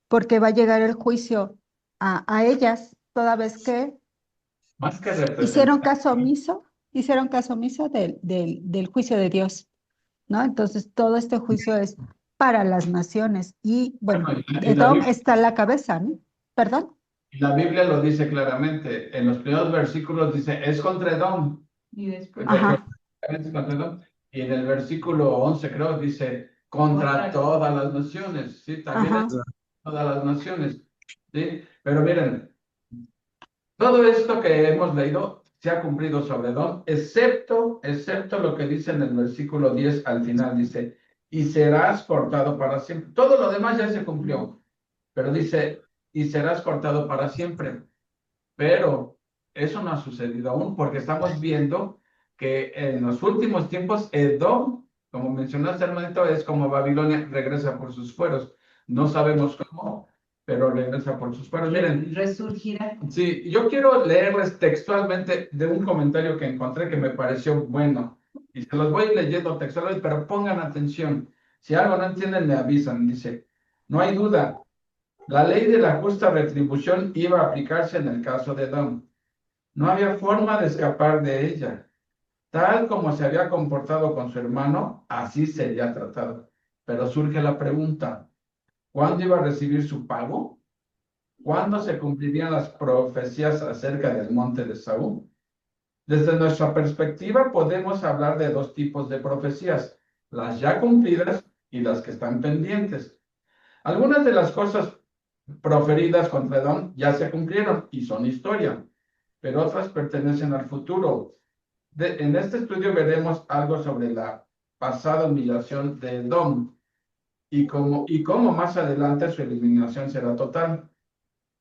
porque va a llegar el juicio a ellas, toda vez que Más que hicieron representar, caso omiso del juicio de Dios, ¿no? Entonces, todo este juicio es para las naciones. Y bueno, y la Edom está en la cabeza, ¿no? ¿Perdón? La Biblia lo dice claramente. En los primeros versículos dice, es contra Edom. Y después. Ajá. Es contra Edom. Y en el versículo 11 creo dice, contra todas las naciones. Sí, también es Ajá. todas las naciones. Sí, pero miren, todo esto que hemos leído se ha cumplido sobre Edom, excepto lo que dice en el versículo 10 al final, dice, y serás cortado para siempre. Todo lo demás ya se cumplió, pero dice, y serás cortado para siempre. Pero eso no ha sucedido aún porque estamos viendo que en los últimos tiempos Edom, como mencionaste, hermanito, es como Babilonia regresa por sus fueros. No sabemos cómo, pero regresa por sus fueros. Miren, Resurgirá. sí, yo quiero leerles textualmente de un comentario que encontré que me pareció bueno. Y se los voy leyendo textualmente, pero pongan atención. Si algo no entienden, me avisan. Dice, no hay duda, la ley de la justa retribución iba a aplicarse en el caso de Edom. No había forma de escapar de ella. Tal como se había comportado con su hermano, así sería tratado. Pero surge la pregunta, ¿Cuándo iba a recibir su pago? ¿Cuándo se cumplirían las profecías acerca del monte de Saúl? Desde nuestra perspectiva podemos hablar de dos tipos de profecías, las ya cumplidas y las que están pendientes. Algunas de las cosas proferidas contra Edom ya se cumplieron y son historia, pero otras pertenecen al futuro. En este estudio veremos algo sobre la pasada humillación de Edom y cómo más adelante su eliminación será total.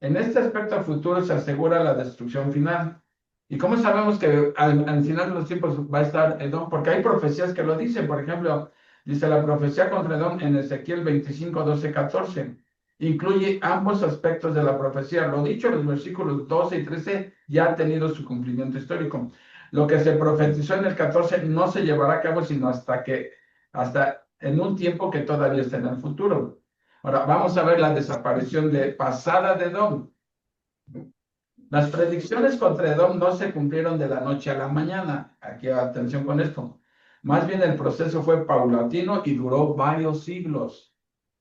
En este aspecto futuro se asegura la destrucción final. ¿Y cómo sabemos que al final de los tiempos va a estar Edom? Porque hay profecías que lo dicen. Por ejemplo, dice la profecía contra Edom en Ezequiel 25, 12, 14. Incluye ambos aspectos de la profecía. Lo dicho en los versículos 12 y 13 ya ha tenido su cumplimiento histórico. Lo que se profetizó en el 14 no se llevará a cabo sino hasta en un tiempo que todavía está en el futuro. Ahora, vamos a ver la desaparición pasada de Edom. Las predicciones contra Edom no se cumplieron de la noche a la mañana. Aquí atención con esto. Más bien el proceso fue paulatino y duró varios siglos.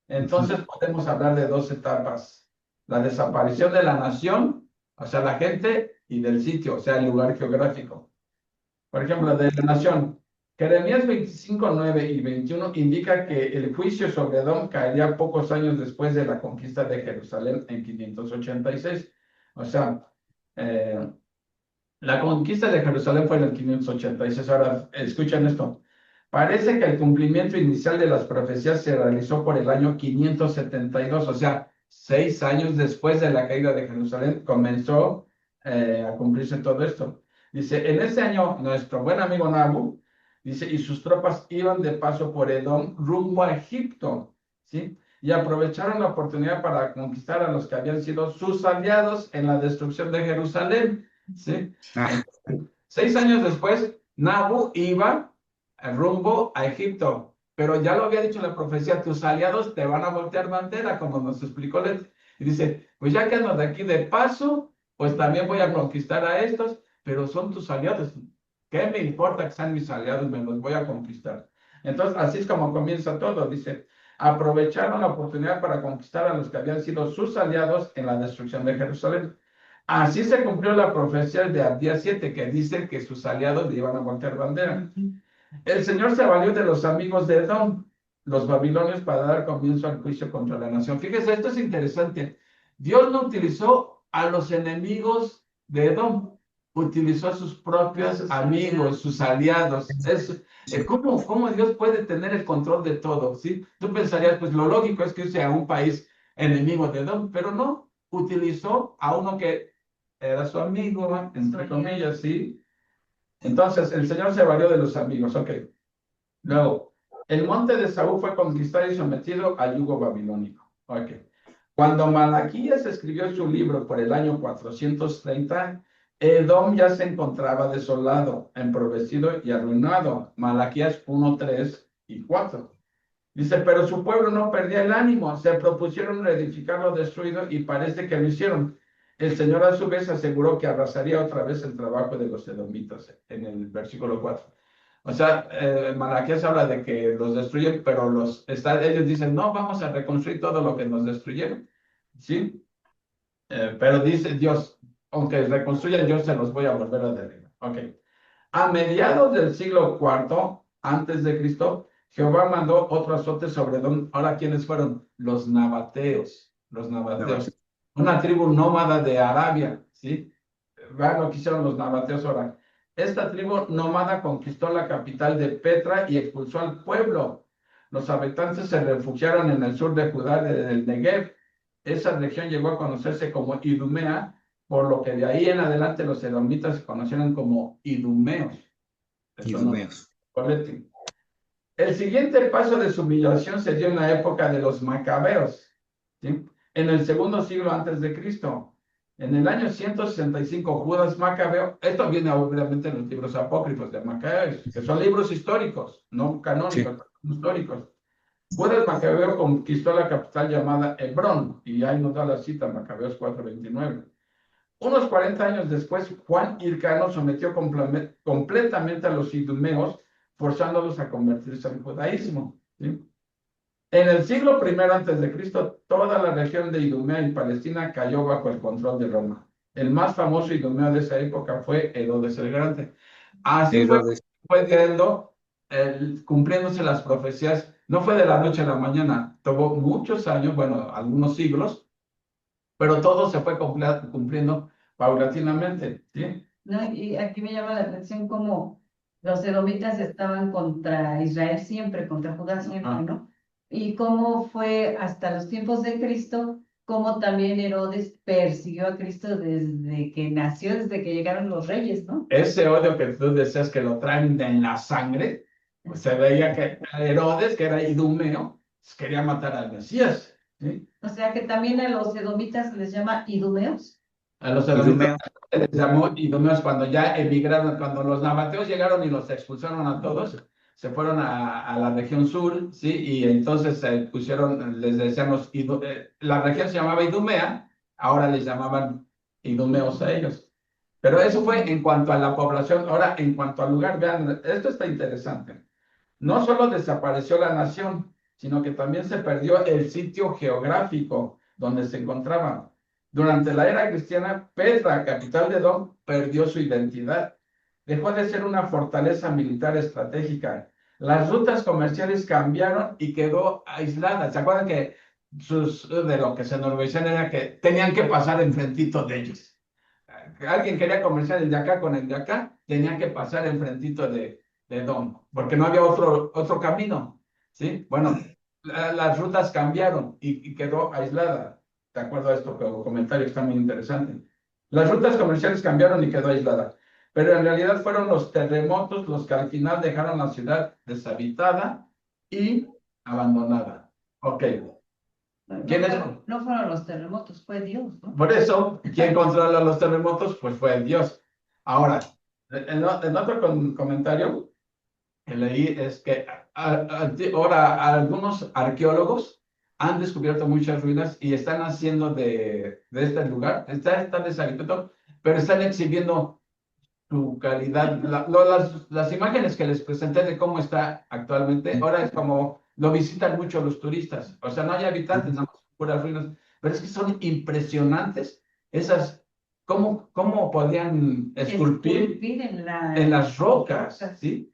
Entonces podemos hablar de dos etapas. La desaparición de la nación, o sea, la gente, y del sitio, o sea, el lugar geográfico. Por ejemplo, de la nación. Jeremías 25, 9 y 21 indica que el juicio sobre Edom caería pocos años después de la conquista de Jerusalén en 586. O sea, la conquista de Jerusalén fue en el 586. Ahora, escuchen esto. Parece que el cumplimiento inicial de las profecías se realizó por el año 572, o sea, 6 años después de la caída de Jerusalén comenzó a cumplirse todo esto. Dice, en ese año, nuestro buen amigo Nabu, dice, y sus tropas iban de paso por Edom rumbo a Egipto, ¿sí? Y aprovecharon la oportunidad para conquistar a los que habían sido sus aliados en la destrucción de Jerusalén, ¿sí? 6 años después, Nabu iba rumbo a Egipto, pero ya lo había dicho la profecía, tus aliados te van a voltear bandera, como nos explicó Led. Y dice, pues ya que ando de aquí de paso, pues también voy a conquistar a estos, pero son tus aliados. ¿Qué me importa que sean mis aliados? Me los voy a conquistar. Entonces, así es como comienza todo. Dice, aprovecharon la oportunidad para conquistar a los que habían sido sus aliados en la destrucción de Jerusalén. Así se cumplió la profecía de Abdías 7, que dice que sus aliados le iban a voltear bandera. El Señor se valió de los amigos de Edom, los babilonios, para dar comienzo al juicio contra la nación. Fíjese, esto es interesante. Dios no utilizó a los enemigos de Edom, utilizó a sus propios amigos, sus aliados. ¿Cómo Dios puede tener el control de todo? ¿Sí? Tú pensarías, pues lo lógico es que use a un país enemigo de Edom, pero no, utilizó a uno que era su amigo, entre comillas, ¿sí? Entonces, el Señor se valió de los amigos, ok. Luego, el monte de Saúl fue conquistado y sometido al yugo babilónico, ok. Cuando Malaquías escribió su libro por el año 430, Edom ya se encontraba desolado, empobrecido y arruinado. Malaquías 1, 3 y 4. Dice, pero su pueblo no perdía el ánimo, se propusieron reedificar lo destruido y parece que lo hicieron. El Señor a su vez aseguró que arrasaría otra vez el trabajo de los edomitas en el versículo 4. O sea, Malaquías habla de que los destruyen, pero ellos dicen, no, vamos a reconstruir todo lo que nos destruyeron. ¿Sí? Pero dice Dios, aunque reconstruyan, yo se los voy a volver a derribar. Ok. A mediados del siglo IV antes de Cristo, Jehová mandó otro azote sobre Edom. Ahora, ¿quiénes fueron? Los nabateos. Los nabateos. Una tribu nómada de Arabia, ¿sí? Vean lo que hicieron los nabateos ahora. Esta tribu nómada conquistó la capital de Petra y expulsó al pueblo. Los habitantes se refugiaron en el sur de Judá, del Negev. Esa región llegó a conocerse como Idumea, por lo que de ahí en adelante los edomitas se conocieron como idumeos. Idumeos. El siguiente paso de su humillación se dio en la época de los macabeos, ¿sí? En el segundo siglo antes de Cristo. En el año 165, Judas Macabeo, esto viene obviamente en los libros apócrifos de Macabeos, que son libros históricos, no canónicos, sí, históricos. Judas Macabeo conquistó la capital llamada Hebrón, y ahí nos da la cita, Macabeos 4:29. Unos 40 años después, Juan Hircano sometió completamente a los idumeos, forzándolos a convertirse al judaísmo, ¿sí? En el siglo I antes de Cristo, toda la región de Idumea y Palestina cayó bajo el control de Roma. El más famoso idumeo de esa época fue Herodes el Grande. Así Herodes. fue yendo, cumpliéndose las profecías. No fue de la noche a la mañana, tuvo muchos años, bueno, algunos siglos, pero todo se fue cumpliendo paulatinamente, ¿sí? No, y aquí me llama la atención cómo los edomitas estaban contra Israel siempre, contra Judá siempre, Ah. ¿no? Y cómo fue hasta los tiempos de Cristo, cómo también Herodes persiguió a Cristo desde que nació, desde que llegaron los reyes, ¿no? Ese odio que tú decías que lo traen en la sangre, pues se veía que Herodes, que era idumeo, quería matar al Mesías, ¿sí? O sea que también a los edomitas les llama idumeos. A los edomitas Idumeo. se les llamó idumeos cuando ya emigraron, cuando los nabateos llegaron y los expulsaron a todos, se fueron a la región sur, ¿sí? Y entonces se pusieron, les decíamos, la región se llamaba Idumea, ahora les llamaban idumeos a ellos. Pero eso fue en cuanto a la población. Ahora, en cuanto al lugar, vean, esto está interesante. No solo desapareció la nación, sino que también se perdió el sitio geográfico donde se encontraban. Durante la era cristiana, Petra, capital de Edom, perdió su identidad. Dejó de ser una fortaleza militar estratégica. Las rutas comerciales cambiaron y quedó aislada. ¿Se acuerdan que de lo que se enorgullecían era que tenían que pasar enfrentito de ellos? Alguien quería comerciar el de acá con el de acá, tenía que pasar enfrentito de Edom, porque no había otro camino, ¿sí? Bueno, las rutas cambiaron y quedó aislada. De acuerdo a esto, pero comentario está muy interesante. Las rutas comerciales cambiaron y quedó aislada, pero en realidad fueron los terremotos los que al final dejaron la ciudad deshabitada y abandonada. Ok. ¿Quién es? No fueron los terremotos, fue Dios, ¿no? Por eso, ¿quién controla los terremotos? Pues fue Dios. Ahora, en otro comentario que leí es que ahora algunos arqueólogos han descubierto muchas ruinas y están haciendo de este lugar, está deshabitado, pero están exhibiendo su calidad. Las imágenes que les presenté de cómo está actualmente, ahora es como lo visitan mucho los turistas. O sea, no hay habitantes, nada más puras ruinas, pero es que son impresionantes esas, cómo podían esculpir en las rocas, ¿sí?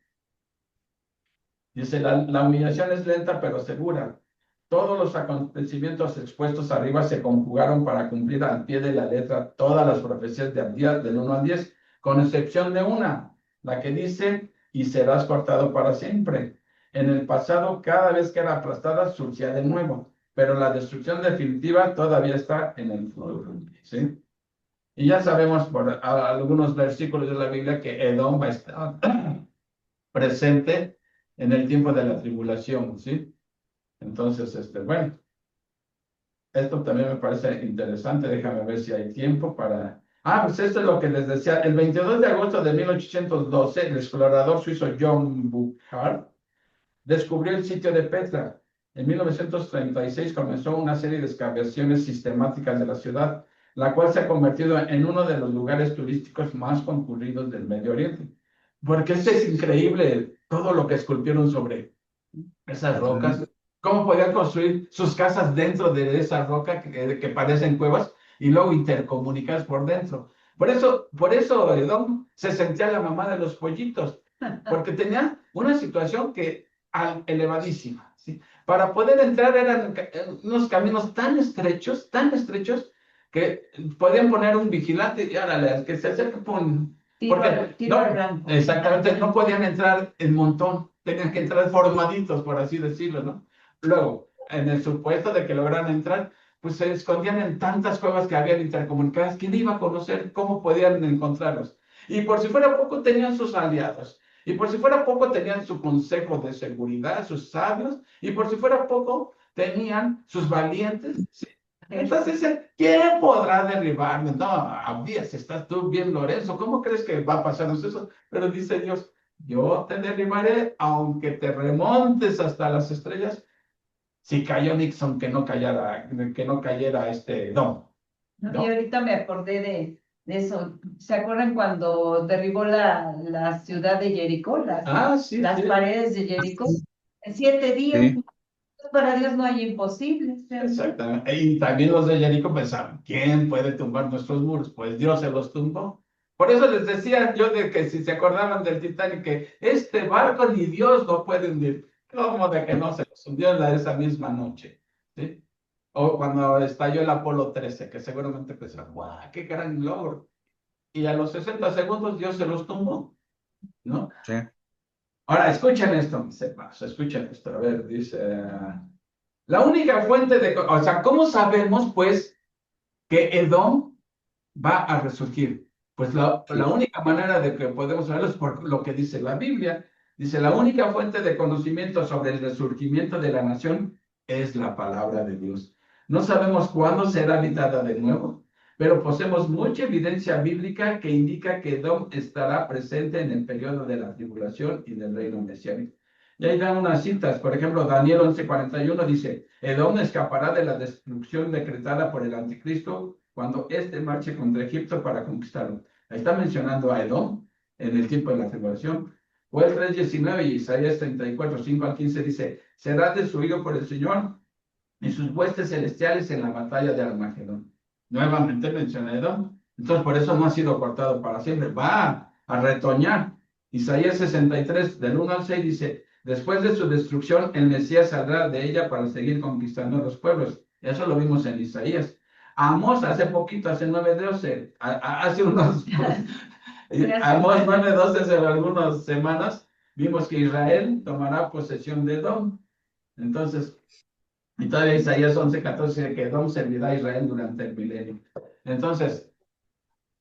Dice, la humillación es lenta pero segura. Todos los acontecimientos expuestos arriba se conjugaron para cumplir al pie de la letra todas las profecías del 1 al 10, con excepción de una, la que dice, y serás cortado para siempre. En el pasado, cada vez que era aplastada, surgía de nuevo, pero la destrucción definitiva todavía está en el futuro, ¿sí? Y ya sabemos por algunos versículos de la Biblia que Edom va a estar presente en el tiempo de la tribulación, ¿sí? Entonces, bueno, esto también me parece interesante. Déjame ver si hay tiempo para... pues esto es lo que les decía. El 22 de agosto de 1812, el explorador suizo John Burckhardt descubrió el sitio de Petra. En 1936 comenzó una serie de excavaciones sistemáticas de la ciudad, la cual se ha convertido en uno de los lugares turísticos más concurridos del Medio Oriente. Porque es increíble todo lo que esculpieron sobre esas rocas. Cómo podían construir sus casas dentro de esa roca que parecen cuevas y luego intercomunicadas por dentro. Por eso Edom se sentía la mamá de los pollitos, porque tenía una situación elevadísima, ¿sí? Para poder entrar eran unos caminos tan estrechos, que podían poner un vigilante y árale, al que se acerca, pum. Tiro al blanco. Exactamente, no podían entrar en montón, tenían que entrar formaditos, por así decirlo, ¿no? Luego, en el supuesto de que lograran entrar, pues se escondían en tantas cuevas que habían intercomunicadas. ¿Quién iba a conocer cómo podían encontrarlos? Y por si fuera poco, tenían sus aliados. Y por si fuera poco, tenían su consejo de seguridad, sus sabios. Y por si fuera poco, tenían sus valientes. ¿Sí? Entonces dicen, ¿quién podrá derribarme? No, Abdías, estás tú bien, Lorenzo. ¿Cómo crees que va a pasarnos eso? Pero dice Dios, yo te derribaré, aunque te remontes hasta las estrellas. Si cayó Nixon, que no cayera no. Y ahorita me acordé de eso. ¿Se acuerdan cuando derribó la ciudad de Jericó? Las Sí. paredes de Jericó. En 7 días, Sí. para Dios no hay imposibles. Exactamente. Y también los de Jericó pensaban, ¿quién puede tumbar nuestros muros? Pues Dios se los tumbó. Por eso les decía yo de que si se acordaban del Titanic, que este barco ni Dios lo puede hundir. ¿Cómo de que no se los hundió esa misma noche? ¿Sí? O cuando estalló el Apolo 13, que seguramente pensaban, ¡guau, qué gran logro! Y a los 60 segundos Dios se los tumbó, ¿no? Sí. Ahora, escuchen esto, sepas, escuchen esto. A ver, dice, la única fuente de, o sea, ¿cómo sabemos, pues, que Edom va a resurgir? Pues la única manera de que podemos saberlo es por lo que dice la Biblia. Dice, la única fuente de conocimiento sobre el resurgimiento de la nación es la palabra de Dios. No sabemos cuándo será habitada de nuevo, pero poseemos mucha evidencia bíblica que indica que Edom estará presente en el periodo de la tribulación y del reino mesiánico. Y ahí dan unas citas, por ejemplo, Daniel 11:41 dice, Edom escapará de la destrucción decretada por el anticristo cuando éste marche contra Egipto para conquistarlo. Ahí está mencionando a Edom en el tiempo de la tribulación. Joel 3:19 y Isaías 34:5-15 dice, será destruido por el Señor y sus huestes celestiales en la batalla de Armagedón. Nuevamente menciona a Edom. Entonces, por eso no ha sido cortado para siempre. Va a retoñar. Isaías 63, del 1 al 6, dice, después de su destrucción, el Mesías saldrá de ella para seguir conquistando los pueblos. Eso lo vimos en Isaías. Amós, hace poquito, hace 9:12, hace unos... Amós 9:12, hace algunas semanas, vimos que Israel tomará posesión de Edom. Entonces, y todavía Isaías 11:14, que Edom servirá a Israel durante el milenio. Entonces,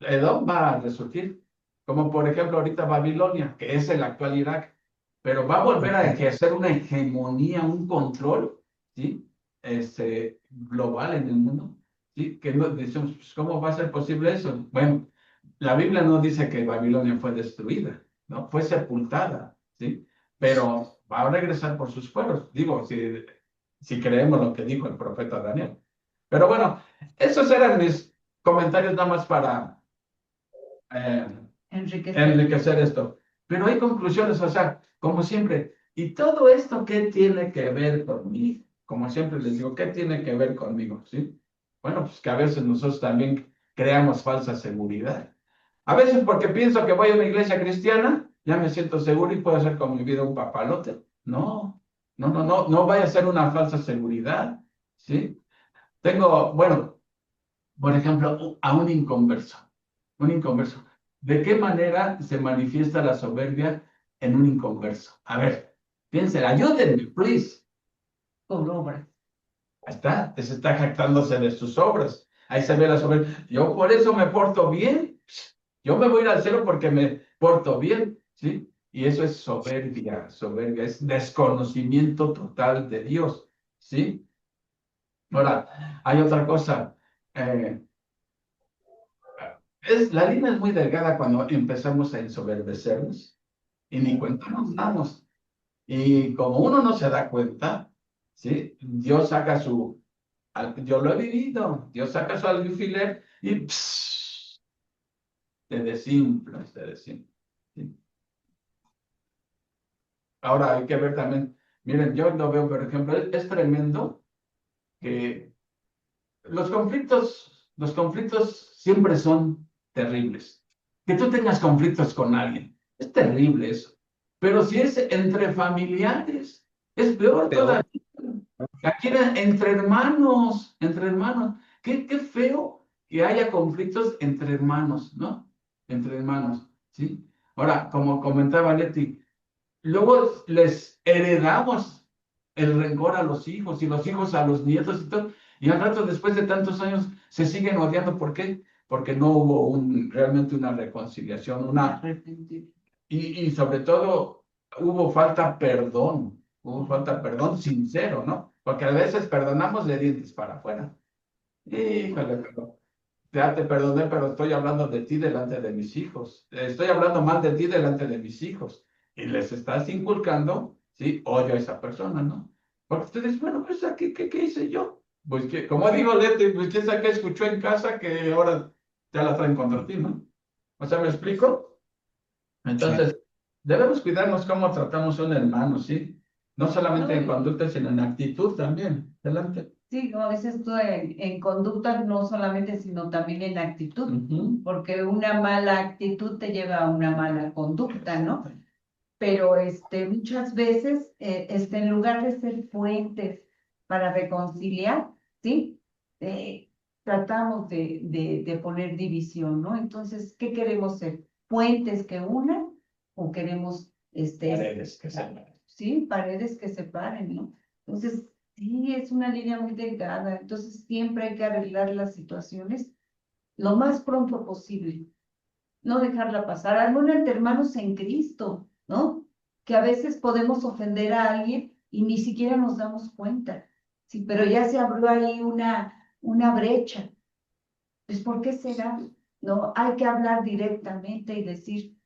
Edom va a resurgir, como por ejemplo ahorita Babilonia, que es el actual Irak, pero va a volver a ejercer una hegemonía, un control, ¿sí? Global en el mundo, ¿sí? Que no, decimos, pues, ¿cómo va a ser posible eso? Bueno, la Biblia no dice que Babilonia fue destruida, ¿no? Fue sepultada, ¿sí? Pero va a regresar por sus pueblos. Digo, si creemos lo que dijo el profeta Daniel. Pero bueno, esos eran mis comentarios nada más para enriquecer esto. Pero hay conclusiones, o sea, como siempre, ¿y todo esto qué tiene que ver conmigo? Como siempre les digo, ¿qué tiene que ver conmigo? ¿Sí? Bueno, pues que a veces nosotros también creamos falsa seguridad. A veces porque pienso que voy a una iglesia cristiana, ya me siento seguro y puedo hacer con mi vida un papalote. No vaya a ser una falsa seguridad, ¿sí? Bueno, por ejemplo, a un inconverso. ¿De qué manera se manifiesta la soberbia en un inconverso? A ver, piensen, ayúdenme, please. Por obras. Ahí está, se está jactándose de sus obras. Ahí se ve la soberbia. Yo por eso me porto bien. Yo me voy a ir al cielo porque me porto bien, ¿sí? Y eso es soberbia, es desconocimiento total de Dios, ¿sí? Ahora, hay otra cosa. La línea es muy delgada cuando empezamos a ensoberbecernos y ni cuenta nos damos. Y como uno no se da cuenta, ¿sí? Dios saca yo lo he vivido, Dios saca su alfiler y te desinfla. ¿Sí? Ahora hay que ver también, miren, yo lo veo, por ejemplo, es tremendo que los conflictos siempre son terribles. Que tú tengas conflictos con alguien, es terrible eso. Pero si es entre familiares, es peor todavía. Aquí entre hermanos, Qué feo que haya conflictos entre hermanos, ¿no? Entre hermanos, ¿sí? Ahora, como comentaba Leti, luego les heredamos el rencor a los hijos y los hijos a los nietos y todo. Y al rato, después de tantos años, se siguen odiando. ¿Por qué? Porque no hubo realmente una reconciliación, y sobre todo hubo falta perdón sincero, ¿no? Porque a veces perdonamos de dientes para afuera. Híjole, pero ya te perdoné, pero estoy hablando de ti delante de mis hijos. Estoy hablando mal de ti delante de mis hijos. Y les estás inculcando, ¿sí? Odio a esa persona, ¿no? Porque tú dices, bueno, pues, ¿qué hice yo? Pues que, como digo, Leti, pues quién sabe qué escuchó en casa que ahora ya la traen contra ti, ¿no? O sea, ¿me explico? Entonces, debemos cuidarnos cómo tratamos a un hermano, ¿sí? No solamente en No, conducta, sino en actitud también. Adelante. sí, como dices tú, en conducta no solamente, sino también en actitud, Ujú. porque una mala actitud te lleva a una mala conducta, ¿no? Pero muchas veces, en lugar de ser puentes para reconciliar, ¿sí? Tratamos de poner división, ¿no? Entonces, ¿qué queremos ser? ¿Puentes que unan o queremos, Paredes que se... sí, paredes que separen, ¿no? Entonces, sí, es una línea muy delgada. Entonces, siempre hay que arreglar las situaciones lo más pronto posible, no dejarla pasar. Algo entre hermanos en Cristo, ¿no? Que a veces podemos ofender a alguien y ni siquiera nos damos cuenta. Sí, pero ya se abrió ahí una brecha. Pues, ¿por qué será? No, hay que hablar directamente y decir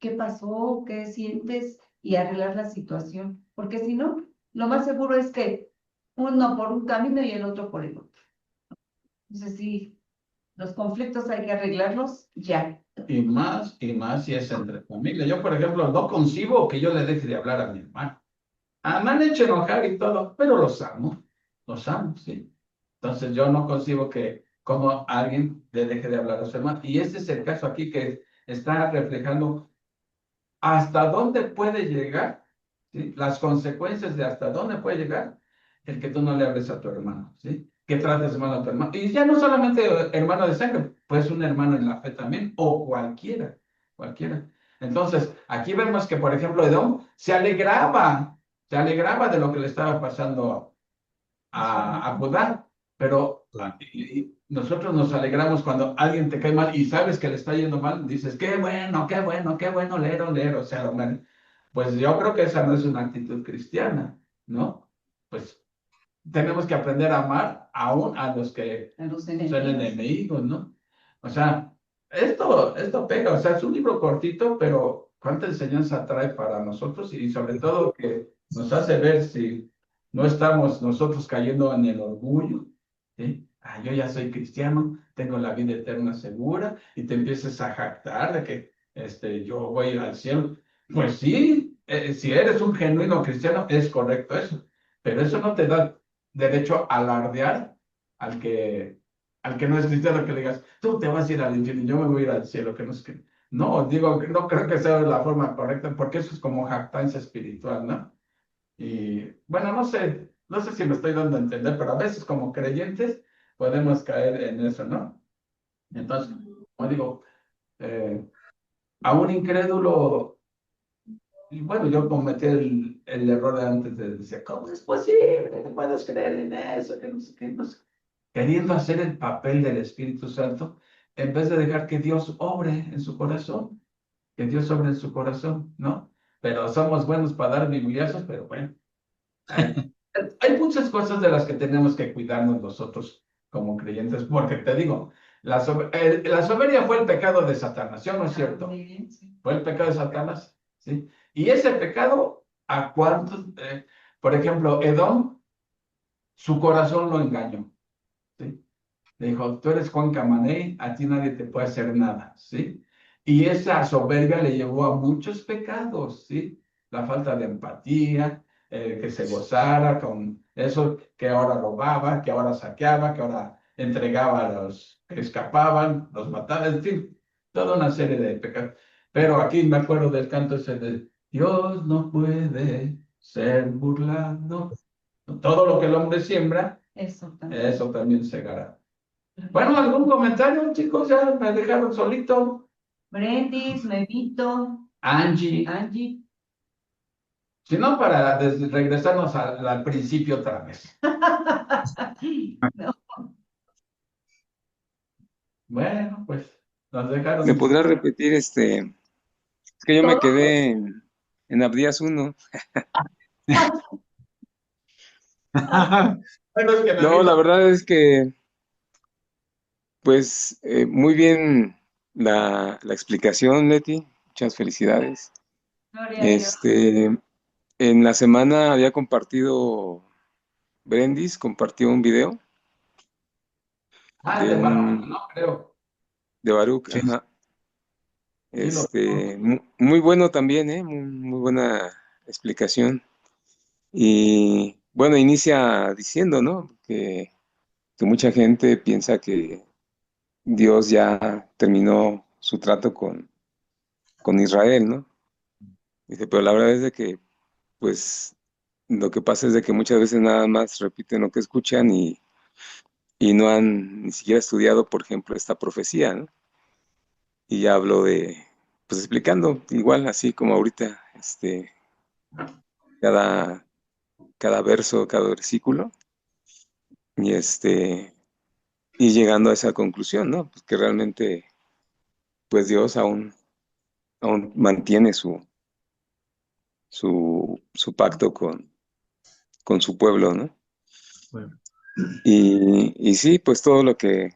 qué pasó, qué sientes y arreglar la situación. Porque si no, lo más seguro es que uno por un camino y el otro por el otro. Entonces, sí, los conflictos hay que arreglarlos ya. Y más si es entre familia. Yo, por ejemplo, no concibo que yo le deje de hablar a mi hermano. Ah, me han hecho enojar y todo, pero los amo, ¿sí? Entonces yo no concibo que como alguien le deje de hablar a su hermano. Y este es el caso aquí que está reflejando hasta dónde puede llegar, ¿sí? Las consecuencias de hasta dónde puede llegar el que tú no le hables a tu hermano, ¿sí? Que trates mal a tu hermano. Y ya no solamente hermano de sangre, pues un hermano en la fe también, o cualquiera, cualquiera. Entonces, aquí vemos que, por ejemplo, Edom se alegraba de lo que le estaba pasando a Judá, pero nosotros nos alegramos cuando alguien te cae mal y sabes que le está yendo mal, dices, qué bueno, qué bueno, qué bueno, lero, lero, o sea, bueno, pues yo creo que esa no es una actitud cristiana, ¿no? Pues tenemos que aprender a amar aún a los que A los son enemigos. enemigos, ¿no? O sea, esto pega, o sea, es un libro cortito, pero cuánta enseñanza trae para nosotros y sobre todo que nos hace ver si no estamos nosotros cayendo en el orgullo, ¿sí? Ah, yo ya soy cristiano, tengo la vida eterna segura y te empieces a jactar de que yo voy a ir al cielo. Pues sí, si eres un genuino cristiano, es correcto eso, pero eso no te da derecho a alardear al que no es cristiano, que le digas, tú te vas a ir al infierno y yo me voy a ir al cielo, que no es que... No, digo, no creo que sea la forma correcta, porque eso es como jactancia espiritual, ¿no? Y bueno, no sé si me estoy dando a entender, pero a veces como creyentes podemos caer en eso, ¿no? Entonces, como digo, a un incrédulo, y bueno, yo cometí el error de antes de decir, ¿cómo es posible? No puedes creer en eso, que no sé qué, no sé queriendo hacer el papel del Espíritu Santo, en vez de dejar que Dios obre en su corazón, que Dios obre en su corazón, ¿no? Pero somos buenos para dar bibliazos, pero bueno, hay, hay muchas cosas de las que tenemos que cuidarnos nosotros como creyentes, porque te digo, la soberbia fue el pecado de Satanás, ¿sí o no es cierto? Muy bien, sí. Fue el pecado de Satanás, ¿sí? Y ese pecado, ¿a cuántos? Por ejemplo, Edom, su corazón lo engañó, ¿sí? Le dijo, tú eres Juan Camané, a ti nadie te puede hacer nada, ¿sí? Y esa soberbia le llevó a muchos pecados, ¿sí? La falta de empatía, que se gozara con eso, que ahora robaba, que ahora saqueaba, que ahora entregaba a los que escapaban, los mataba, en fin, toda una serie de pecados. Pero aquí me acuerdo del canto ese de Dios no puede ser burlado. Todo lo que el hombre siembra, Eso también. eso también segará. Bueno, ¿algún comentario, chicos? Ya me dejaron solito. Brendis, Mevito, Angie. Angie. Si no, para regresarnos al principio otra vez. No, Bueno, pues nos ¿Me dejaron. podrás repetir Es que yo me todo. quedé en Abdías 1. Bueno, es que me No, vino. la verdad es que, pues, muy bien la explicación, Leti. Muchas felicidades. Gloria a Dios. En la semana había compartido, Brendis compartió un video Ah, de de Baruch, un, ¿no? Creo. de Baruch, Sí, ajá. sí, Muy bueno también, muy buena explicación. Y bueno, inicia diciendo, ¿no? Que mucha gente piensa que Dios ya terminó su trato con Israel, ¿no? Dice, pero la verdad es de que, pues, lo que pasa es de que muchas veces nada más repiten lo que escuchan y no han ni siquiera estudiado, por ejemplo, esta profecía, ¿no? Y ya hablo de, pues explicando, igual así como ahorita, cada, cada verso, cada versículo, y y llegando a esa conclusión, ¿no? Pues que realmente, pues Dios aún mantiene su pacto con su pueblo, ¿no? Bueno, Y sí, pues todo lo que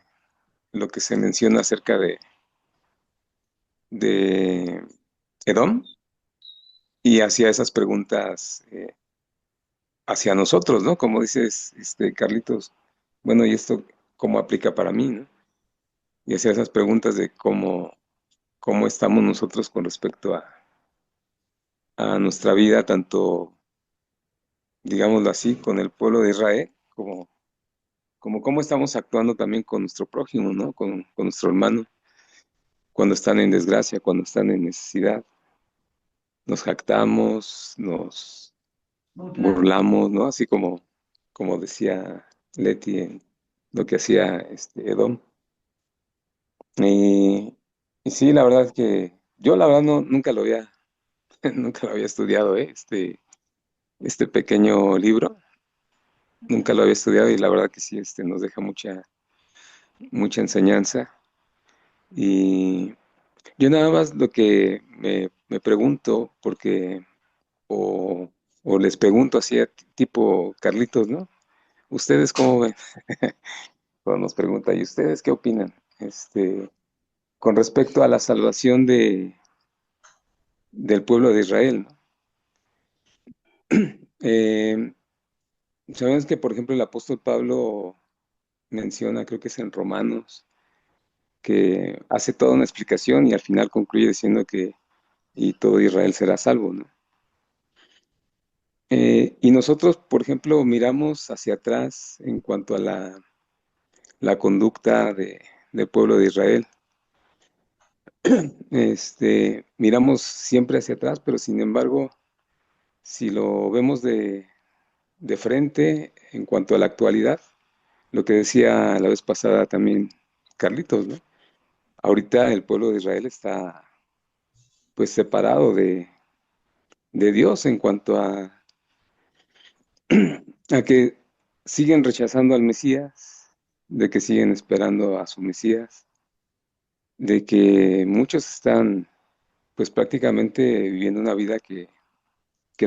se menciona acerca de Edom y hacia esas preguntas hacia nosotros, ¿no? Como dices, Carlitos, bueno, ¿y esto cómo aplica para mí, ¿no? Y hacia esas preguntas de cómo estamos nosotros con respecto a nuestra vida, tanto, digámoslo así, con el pueblo de Israel, como cómo estamos actuando también con nuestro prójimo, ¿no? Con nuestro hermano, cuando están en desgracia, cuando están en necesidad. Nos jactamos, nos Burlamos. burlamos, ¿no? Así como decía Leti en lo que hacía Edom. Y, y sí, la verdad es que yo la verdad no, nunca lo había, nunca lo había estudiado, ¿eh? Este pequeño libro, nunca lo había estudiado y la verdad que sí, nos deja mucha enseñanza. Y yo nada más lo que me pregunto, porque, o, o les pregunto así a tipo Carlitos, ¿no? ¿Ustedes cómo ven? Cuando nos pregunta, ¿y ustedes qué opinan? Con respecto a la salvación del pueblo de Israel, ¿no? Eh, sabemos que, por ejemplo, el apóstol Pablo menciona, creo que es en Romanos, que hace toda una explicación y al final concluye diciendo que y todo Israel será salvo, ¿no? Y nosotros, por ejemplo, miramos hacia atrás en cuanto a la conducta del pueblo de Israel. Miramos siempre hacia atrás, pero sin embargo, si lo vemos de frente en cuanto a la actualidad, lo que decía la vez pasada también Carlitos, ¿no? Ahorita el pueblo de Israel está pues separado de Dios en cuanto a que siguen rechazando al Mesías, de que siguen esperando a su Mesías, de que muchos están pues prácticamente viviendo una vida que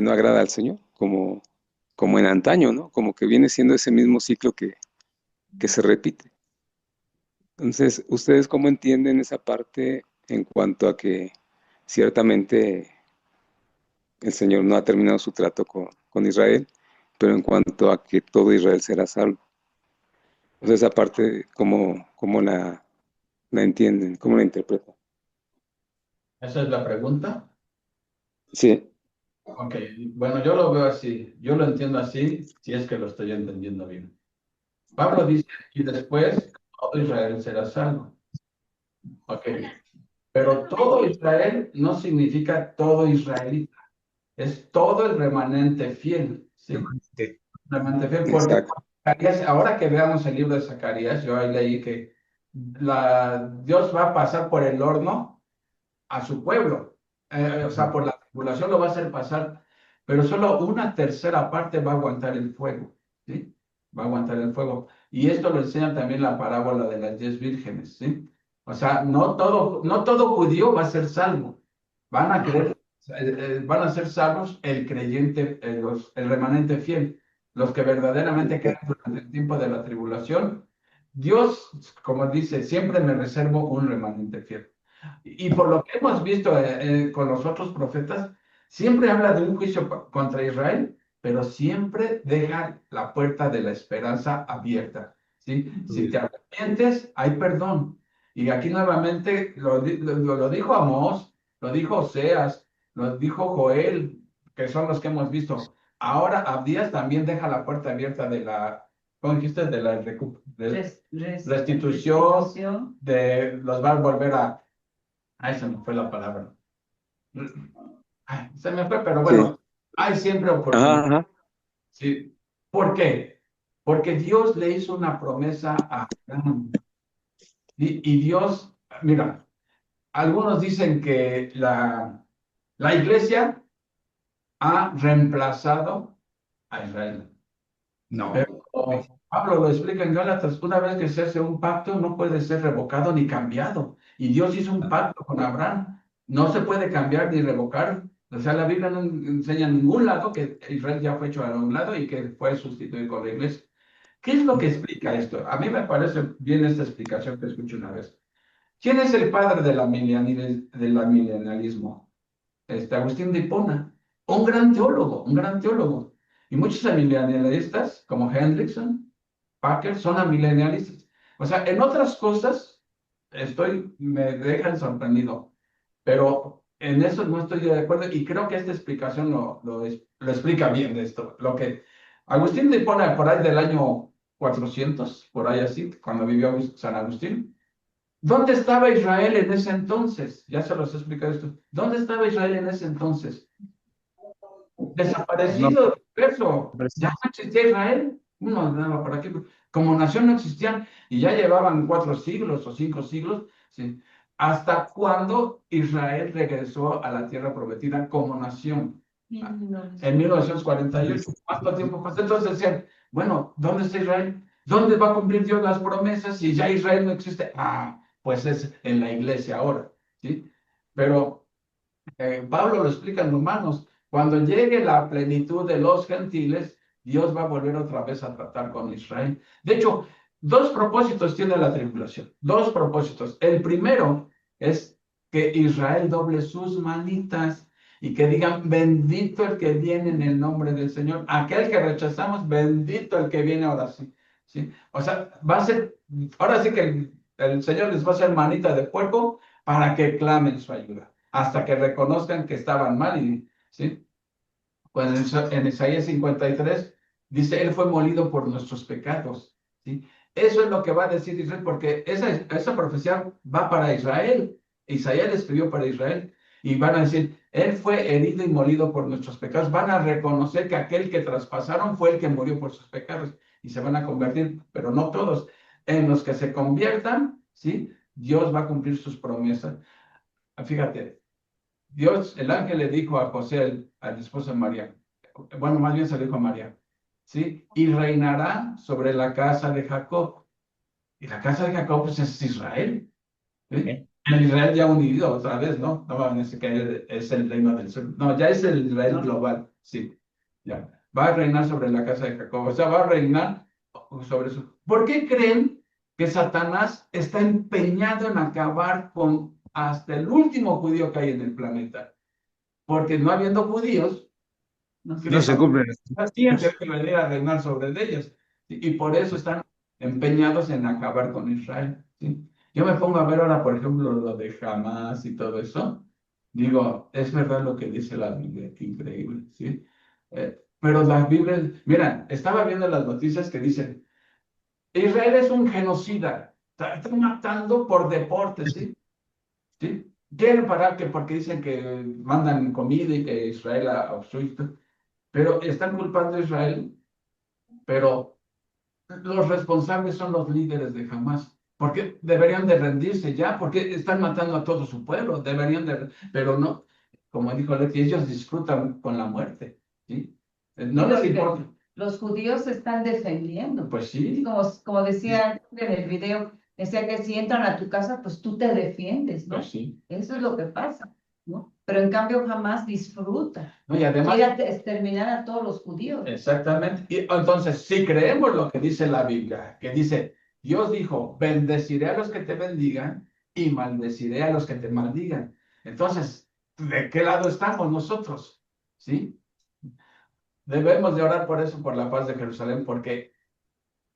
no agrada al Señor, como en antaño, ¿no? Como que viene siendo ese mismo ciclo que se repite. Entonces, ¿ustedes cómo entienden esa parte en cuanto a que ciertamente el Señor no ha terminado su trato con Israel, pero en cuanto a que todo Israel será salvo? O sea, esa parte, ¿cómo la entienden? ¿Cómo la interpretan? Esa es la pregunta. Sí, Ok, bueno, yo lo veo así, yo lo entiendo así, si es que lo estoy entendiendo bien. Pablo dice, y después todo Israel será salvo. Ok, pero todo Israel no significa todo israelita, es todo el remanente fiel, ¿sí? Remanente fiel, porque exacto. Ahora que veamos el libro de Zacarías, yo ahí leí que Dios va a pasar por el horno a su pueblo. O sea, por la tribulación lo va a hacer pasar, pero solo una tercera parte va a aguantar el fuego, ¿sí? Va a aguantar el fuego. Y esto lo enseña también la parábola de las 10 vírgenes, ¿sí? O sea, no todo judío va a ser salvo. Van a creer, van a ser salvos el creyente, el remanente fiel, los que verdaderamente quedan durante el tiempo de la tribulación. Dios, como dice, siempre me reservo un remanente fiel. Y por lo que hemos visto con los otros profetas, siempre habla de un juicio contra Israel, pero siempre deja la puerta de la esperanza abierta, ¿sí? Si te arrepientes, hay perdón. Y aquí nuevamente lo dijo Amós, lo dijo Oseas, lo dijo Joel, que son los que hemos visto. Ahora Abdías también deja la puerta abierta de la, ¿cómo dijiste? De la restitución, los va a volver a, ay, se me fue la palabra. Ay, se me fue, pero Sí. bueno, hay siempre Ajá, oportunidad. ajá. ¿Sí? ¿Por qué? Porque Dios le hizo una promesa a Abraham. Y Dios, mira, algunos dicen que la iglesia ha reemplazado a Israel. No. Pero Pablo lo explica en Gálatas, una vez que se hace un pacto no puede ser revocado ni cambiado. Y Dios hizo un pacto con Abraham, no se puede cambiar ni revocar. O sea, la Biblia no enseña en ningún lado que Israel ya fue hecho a un lado y que fue sustituido con la iglesia. ¿Qué es lo que explica esto? A mí me parece bien esta explicación que escuché una vez. ¿Quién es el padre de la milenialismo? Agustín de Hipona, un gran teólogo, un gran teólogo. Y muchos amilenialistas, como Hendrickson, Packer, son amilenialistas. O sea, en otras cosas me dejan sorprendido, pero en eso no estoy de acuerdo y creo que esta explicación lo explica bien de esto. Lo que Agustín de Hipona, por ahí del año 400, por ahí así, cuando vivió San Agustín, ¿dónde estaba Israel en ese entonces? Ya se los he explicado esto. ¿Dónde estaba Israel en ese entonces? Desaparecido, eso. Ya no existía Israel. Uno andaba por aquí. Como nación no existían y ya llevaban 4 siglos o 5 siglos. ¿Sí? ¿Hasta cuándo Israel regresó a la tierra prometida como nación? En 1948. ¿Cuánto tiempo pasó? Entonces decían, bueno, ¿dónde está Israel? ¿Dónde va a cumplir Dios las promesas si ya Israel no existe? Ah, pues es en la iglesia ahora, ¿sí? Pero Pablo lo explica en Romanos, cuando llegue la plenitud de los gentiles, Dios va a volver otra vez a tratar con Israel. De hecho, 2 propósitos tiene la tribulación, 2 propósitos. El primero es que Israel doble sus manitas y que digan, bendito el que viene en el nombre del Señor. Aquel que rechazamos, bendito el que viene ahora sí. ¿Sí? O sea, va a ser, ahora sí que el Señor les va a hacer manita de puerco para que clamen su ayuda, hasta que reconozcan que estaban mal. ¿Sí? Pues en Isaías 53 dice, Él fue molido por nuestros pecados. ¿Sí? Eso es lo que va a decir Israel, porque esa profecía va para Israel. Isaías escribió para Israel. Y van a decir, Él fue herido y molido por nuestros pecados. Van a reconocer que aquel que traspasaron fue el que murió por sus pecados. Y se van a convertir, pero no todos. En los que se conviertan, ¿sí? Dios va a cumplir sus promesas. Fíjate, Dios, el ángel le dijo a José, al esposo de María, bueno, más bien se lo dijo a María, ¿sí? Y reinará sobre la casa de Jacob. Y la casa de Jacob, pues es Israel. ¿Sí? El Israel ya unido otra vez, ¿no? No van a decir que es el reino del sur. No, ya es el Israel global, sí. Ya. Va a reinar sobre la casa de Jacob. O sea, va a reinar sobre eso. ¿Por qué creen que Satanás está empeñado en acabar con hasta el último judío que hay en el planeta? Porque no habiendo judíos, No se cumplen. tiene que venir a reinar sobre ellos. Y por eso están empeñados en acabar con Israel. ¿Sí? Yo me pongo a ver ahora, por ejemplo, lo de Hamas y todo eso. Digo, es verdad lo que dice la Biblia, qué increíble, ¿sí? Pero la Biblia, mira, estaba viendo las noticias que dicen, Israel es un genocida, está matando por deporte, ¿sí? ¿Sí? Quieren parar que porque dicen que mandan comida y que Israel ha obstruido, pero están culpando a Israel, pero los responsables son los líderes de Hamas. Porque deberían de rendirse ya, porque están matando a todo su pueblo, deberían de, pero no, como dijo Leti, ellos disfrutan con la muerte, ¿sí? No les importa. Los judíos se están defendiendo. Pues sí. Como decía en el video, decía que si entran a tu casa, pues tú te defiendes, ¿no? Pues sí. Eso es lo que pasa, ¿no? Pero en cambio jamás disfruta. No, y además, quiere exterminar a todos los judíos. Exactamente. Y entonces, si creemos lo que dice la Biblia, que dice, Dios dijo, bendeciré a los que te bendigan y maldeciré a los que te maldigan. Entonces, ¿de qué lado estamos nosotros? ¿Sí? Debemos de orar por eso, por la paz de Jerusalén, porque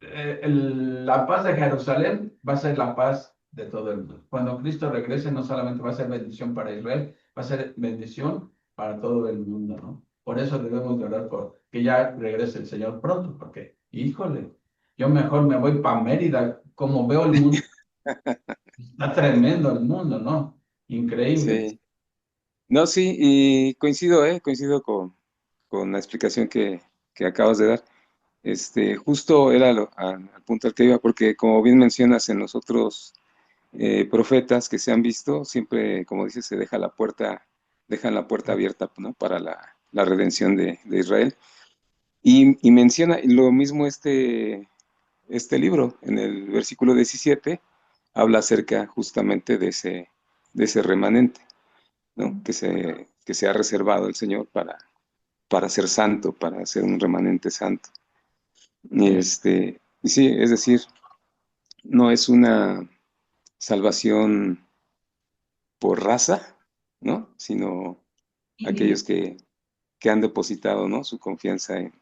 la paz de Jerusalén va a ser la paz de todo el mundo. Cuando Cristo regrese, no solamente va a ser bendición para Israel, va a ser bendición para todo el mundo, ¿no? Por eso debemos de orar por que ya regrese el Señor pronto, porque, híjole, yo mejor me voy para Mérida, como veo el mundo, está tremendo el mundo, ¿no? Increíble. Sí. No, sí, y coincido con la explicación que acabas de dar. Justo era al punto al que iba, porque como bien mencionas en los otros profetas que se han visto, siempre, como dices, dejan la puerta abierta, ¿no? Para la redención de Israel. Y menciona lo mismo este libro, en el versículo 17, habla acerca justamente de ese remanente, ¿no? Que se ha reservado el Señor para ser santo, para ser un remanente santo. Y sí, es decir, no es una salvación por raza, ¿no? Sino aquellos que han depositado, ¿no? Su confianza en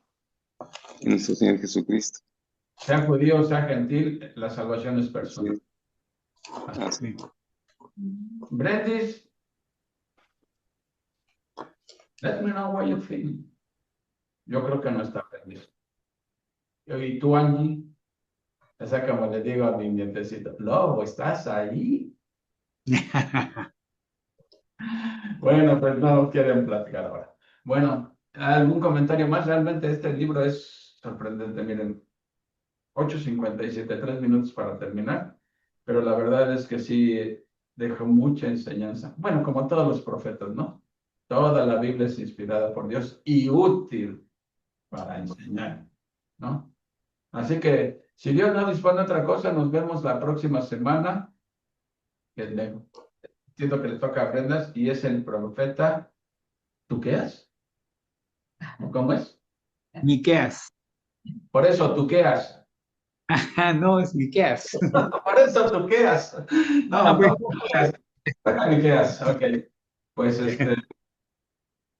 nuestro Señor Jesucristo. Sea judío, sea gentil, la salvación es personal. Sí. Sí. Brendis, let me know what you think. Yo creo que no está perdido. Y tú, Angie, esa como le digo a mi nietecito, Lobo, ¿estás ahí? Bueno, pues no quieren platicar ahora. Bueno, ¿algún comentario más? Realmente este libro es sorprendente. Miren, 8:57, 3 minutos para terminar, pero la verdad es que sí dejó mucha enseñanza. Bueno, como todos los profetas, ¿no? Toda la Biblia es inspirada por Dios y útil para enseñar, ¿no? Así que, si Dios no dispone de otra cosa, nos vemos la próxima semana. Entiendo que le toca a Brendas y es el profeta. ¿Tuqueas? ¿Cómo es? Miqueas. Por eso, Tuqueas. No, es Miqueas. Por eso, Tuqueas. Ah, No, bueno. no, Tuqueas. Miqueas, ok. Pues,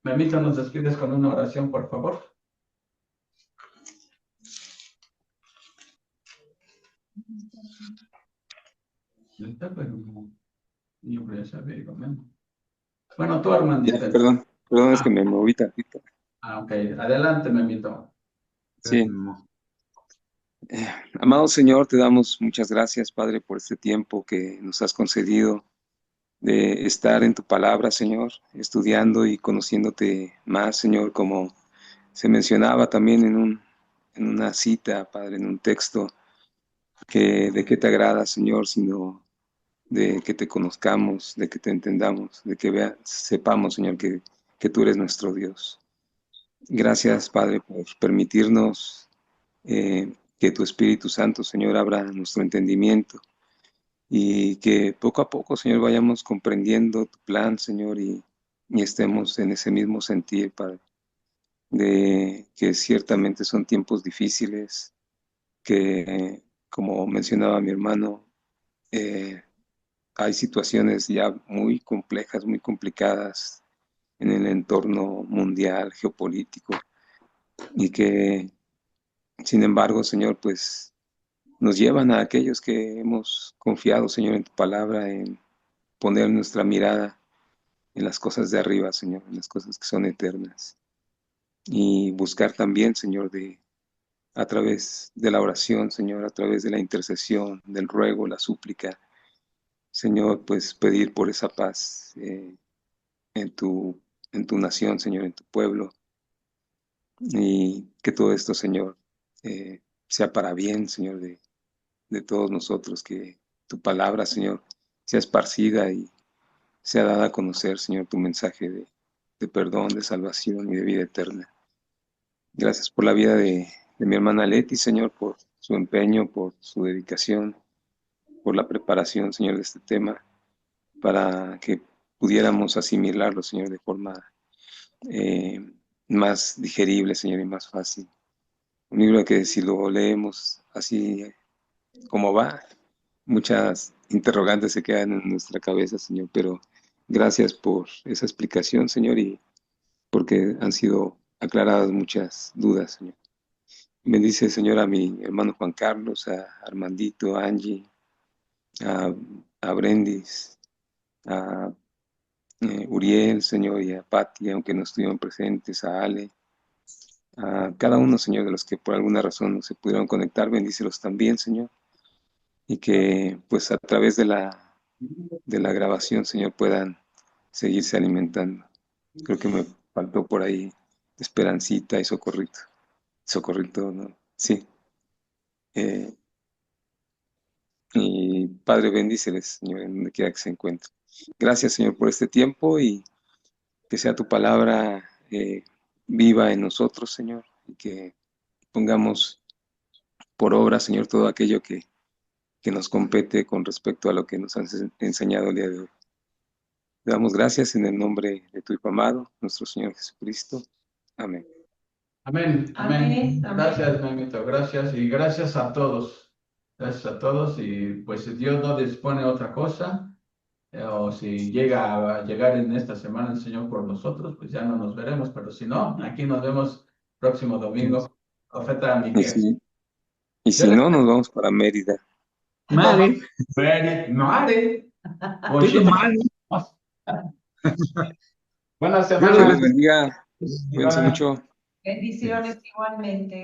Memito, ¿nos despides con una oración, por favor? Bueno, tú, Armandita. Perdón, es que me moví tantito. Ok. Adelante, Memito. Sí. Amado Señor, te damos muchas gracias, Padre, por este tiempo que nos has concedido de estar en tu palabra, Señor, estudiando y conociéndote más, Señor, como se mencionaba también en una cita, Padre, en un texto, que de qué te agrada, Señor, sino de que te conozcamos, de que te entendamos, de que sepamos, Señor, que tú eres nuestro Dios. Gracias, Padre, por permitirnos que tu Espíritu Santo, Señor, abra nuestro entendimiento y que poco a poco, Señor, vayamos comprendiendo tu plan, Señor, y estemos en ese mismo sentir, Padre, de que ciertamente son tiempos difíciles, que, como mencionaba mi hermano, hay situaciones ya muy complejas, muy complicadas en el entorno mundial, geopolítico, y que, sin embargo, Señor, pues nos llevan a aquellos que hemos confiado, Señor, en tu palabra, en poner nuestra mirada en las cosas de arriba, Señor, en las cosas que son eternas. Y buscar también, Señor, a través de la oración, Señor, a través de la intercesión, del ruego, la súplica, Señor, pues pedir por esa paz en en tu nación, Señor, en tu pueblo, y que todo esto, Señor, sea para bien, Señor, de todos nosotros, que tu palabra, Señor, sea esparcida y sea dada a conocer, Señor, tu mensaje de perdón, de salvación y de vida eterna. Gracias por la vida de mi hermana Leti, Señor, por su empeño, por su dedicación, por la preparación, Señor, de este tema, para que pudiéramos asimilarlo, Señor, de forma eh, más digerible, Señor, y más fácil. Un libro que si lo leemos así como va, muchas interrogantes se quedan en nuestra cabeza, Señor, pero gracias por esa explicación, Señor, y porque han sido aclaradas muchas dudas, Señor. Bendice, Señor, a mi hermano Juan Carlos, a Armandito, a Angie, a, a Brendis, a Uriel, Señor, y a Pati, aunque no estuvieron presentes, a Ale, a cada uno, Señor, de los que por alguna razón no se pudieron conectar, bendícelos también, Señor, y que pues a través de la grabación, Señor, puedan seguirse alimentando. Creo que me faltó por ahí Esperancita y Socorrito. Socorrito, ¿no? Sí. Y Padre, bendíceles, Señor, en donde quiera que se encuentre. Gracias, Señor, por este tiempo y que sea tu palabra viva en nosotros, Señor, y que pongamos por obra, Señor, todo aquello que nos compete con respecto a lo que nos has enseñado el día de hoy. Te damos gracias en el nombre de tu Hijo amado, nuestro Señor Jesucristo. Amén. Amén, amén. Amén, amén. Gracias, Memito, gracias y gracias a todos. Gracias a todos y pues si Dios no dispone otra cosa, o si llega a llegar en esta semana el Señor por nosotros, pues ya no nos veremos, pero si no, aquí nos vemos próximo domingo. Profeta Y Miguel. si no, nos vamos para Mérida. Mare, Mare. digo Mare. Buena Dios semana. les bendiga. Cuídense mucho. Bendiciones igualmente.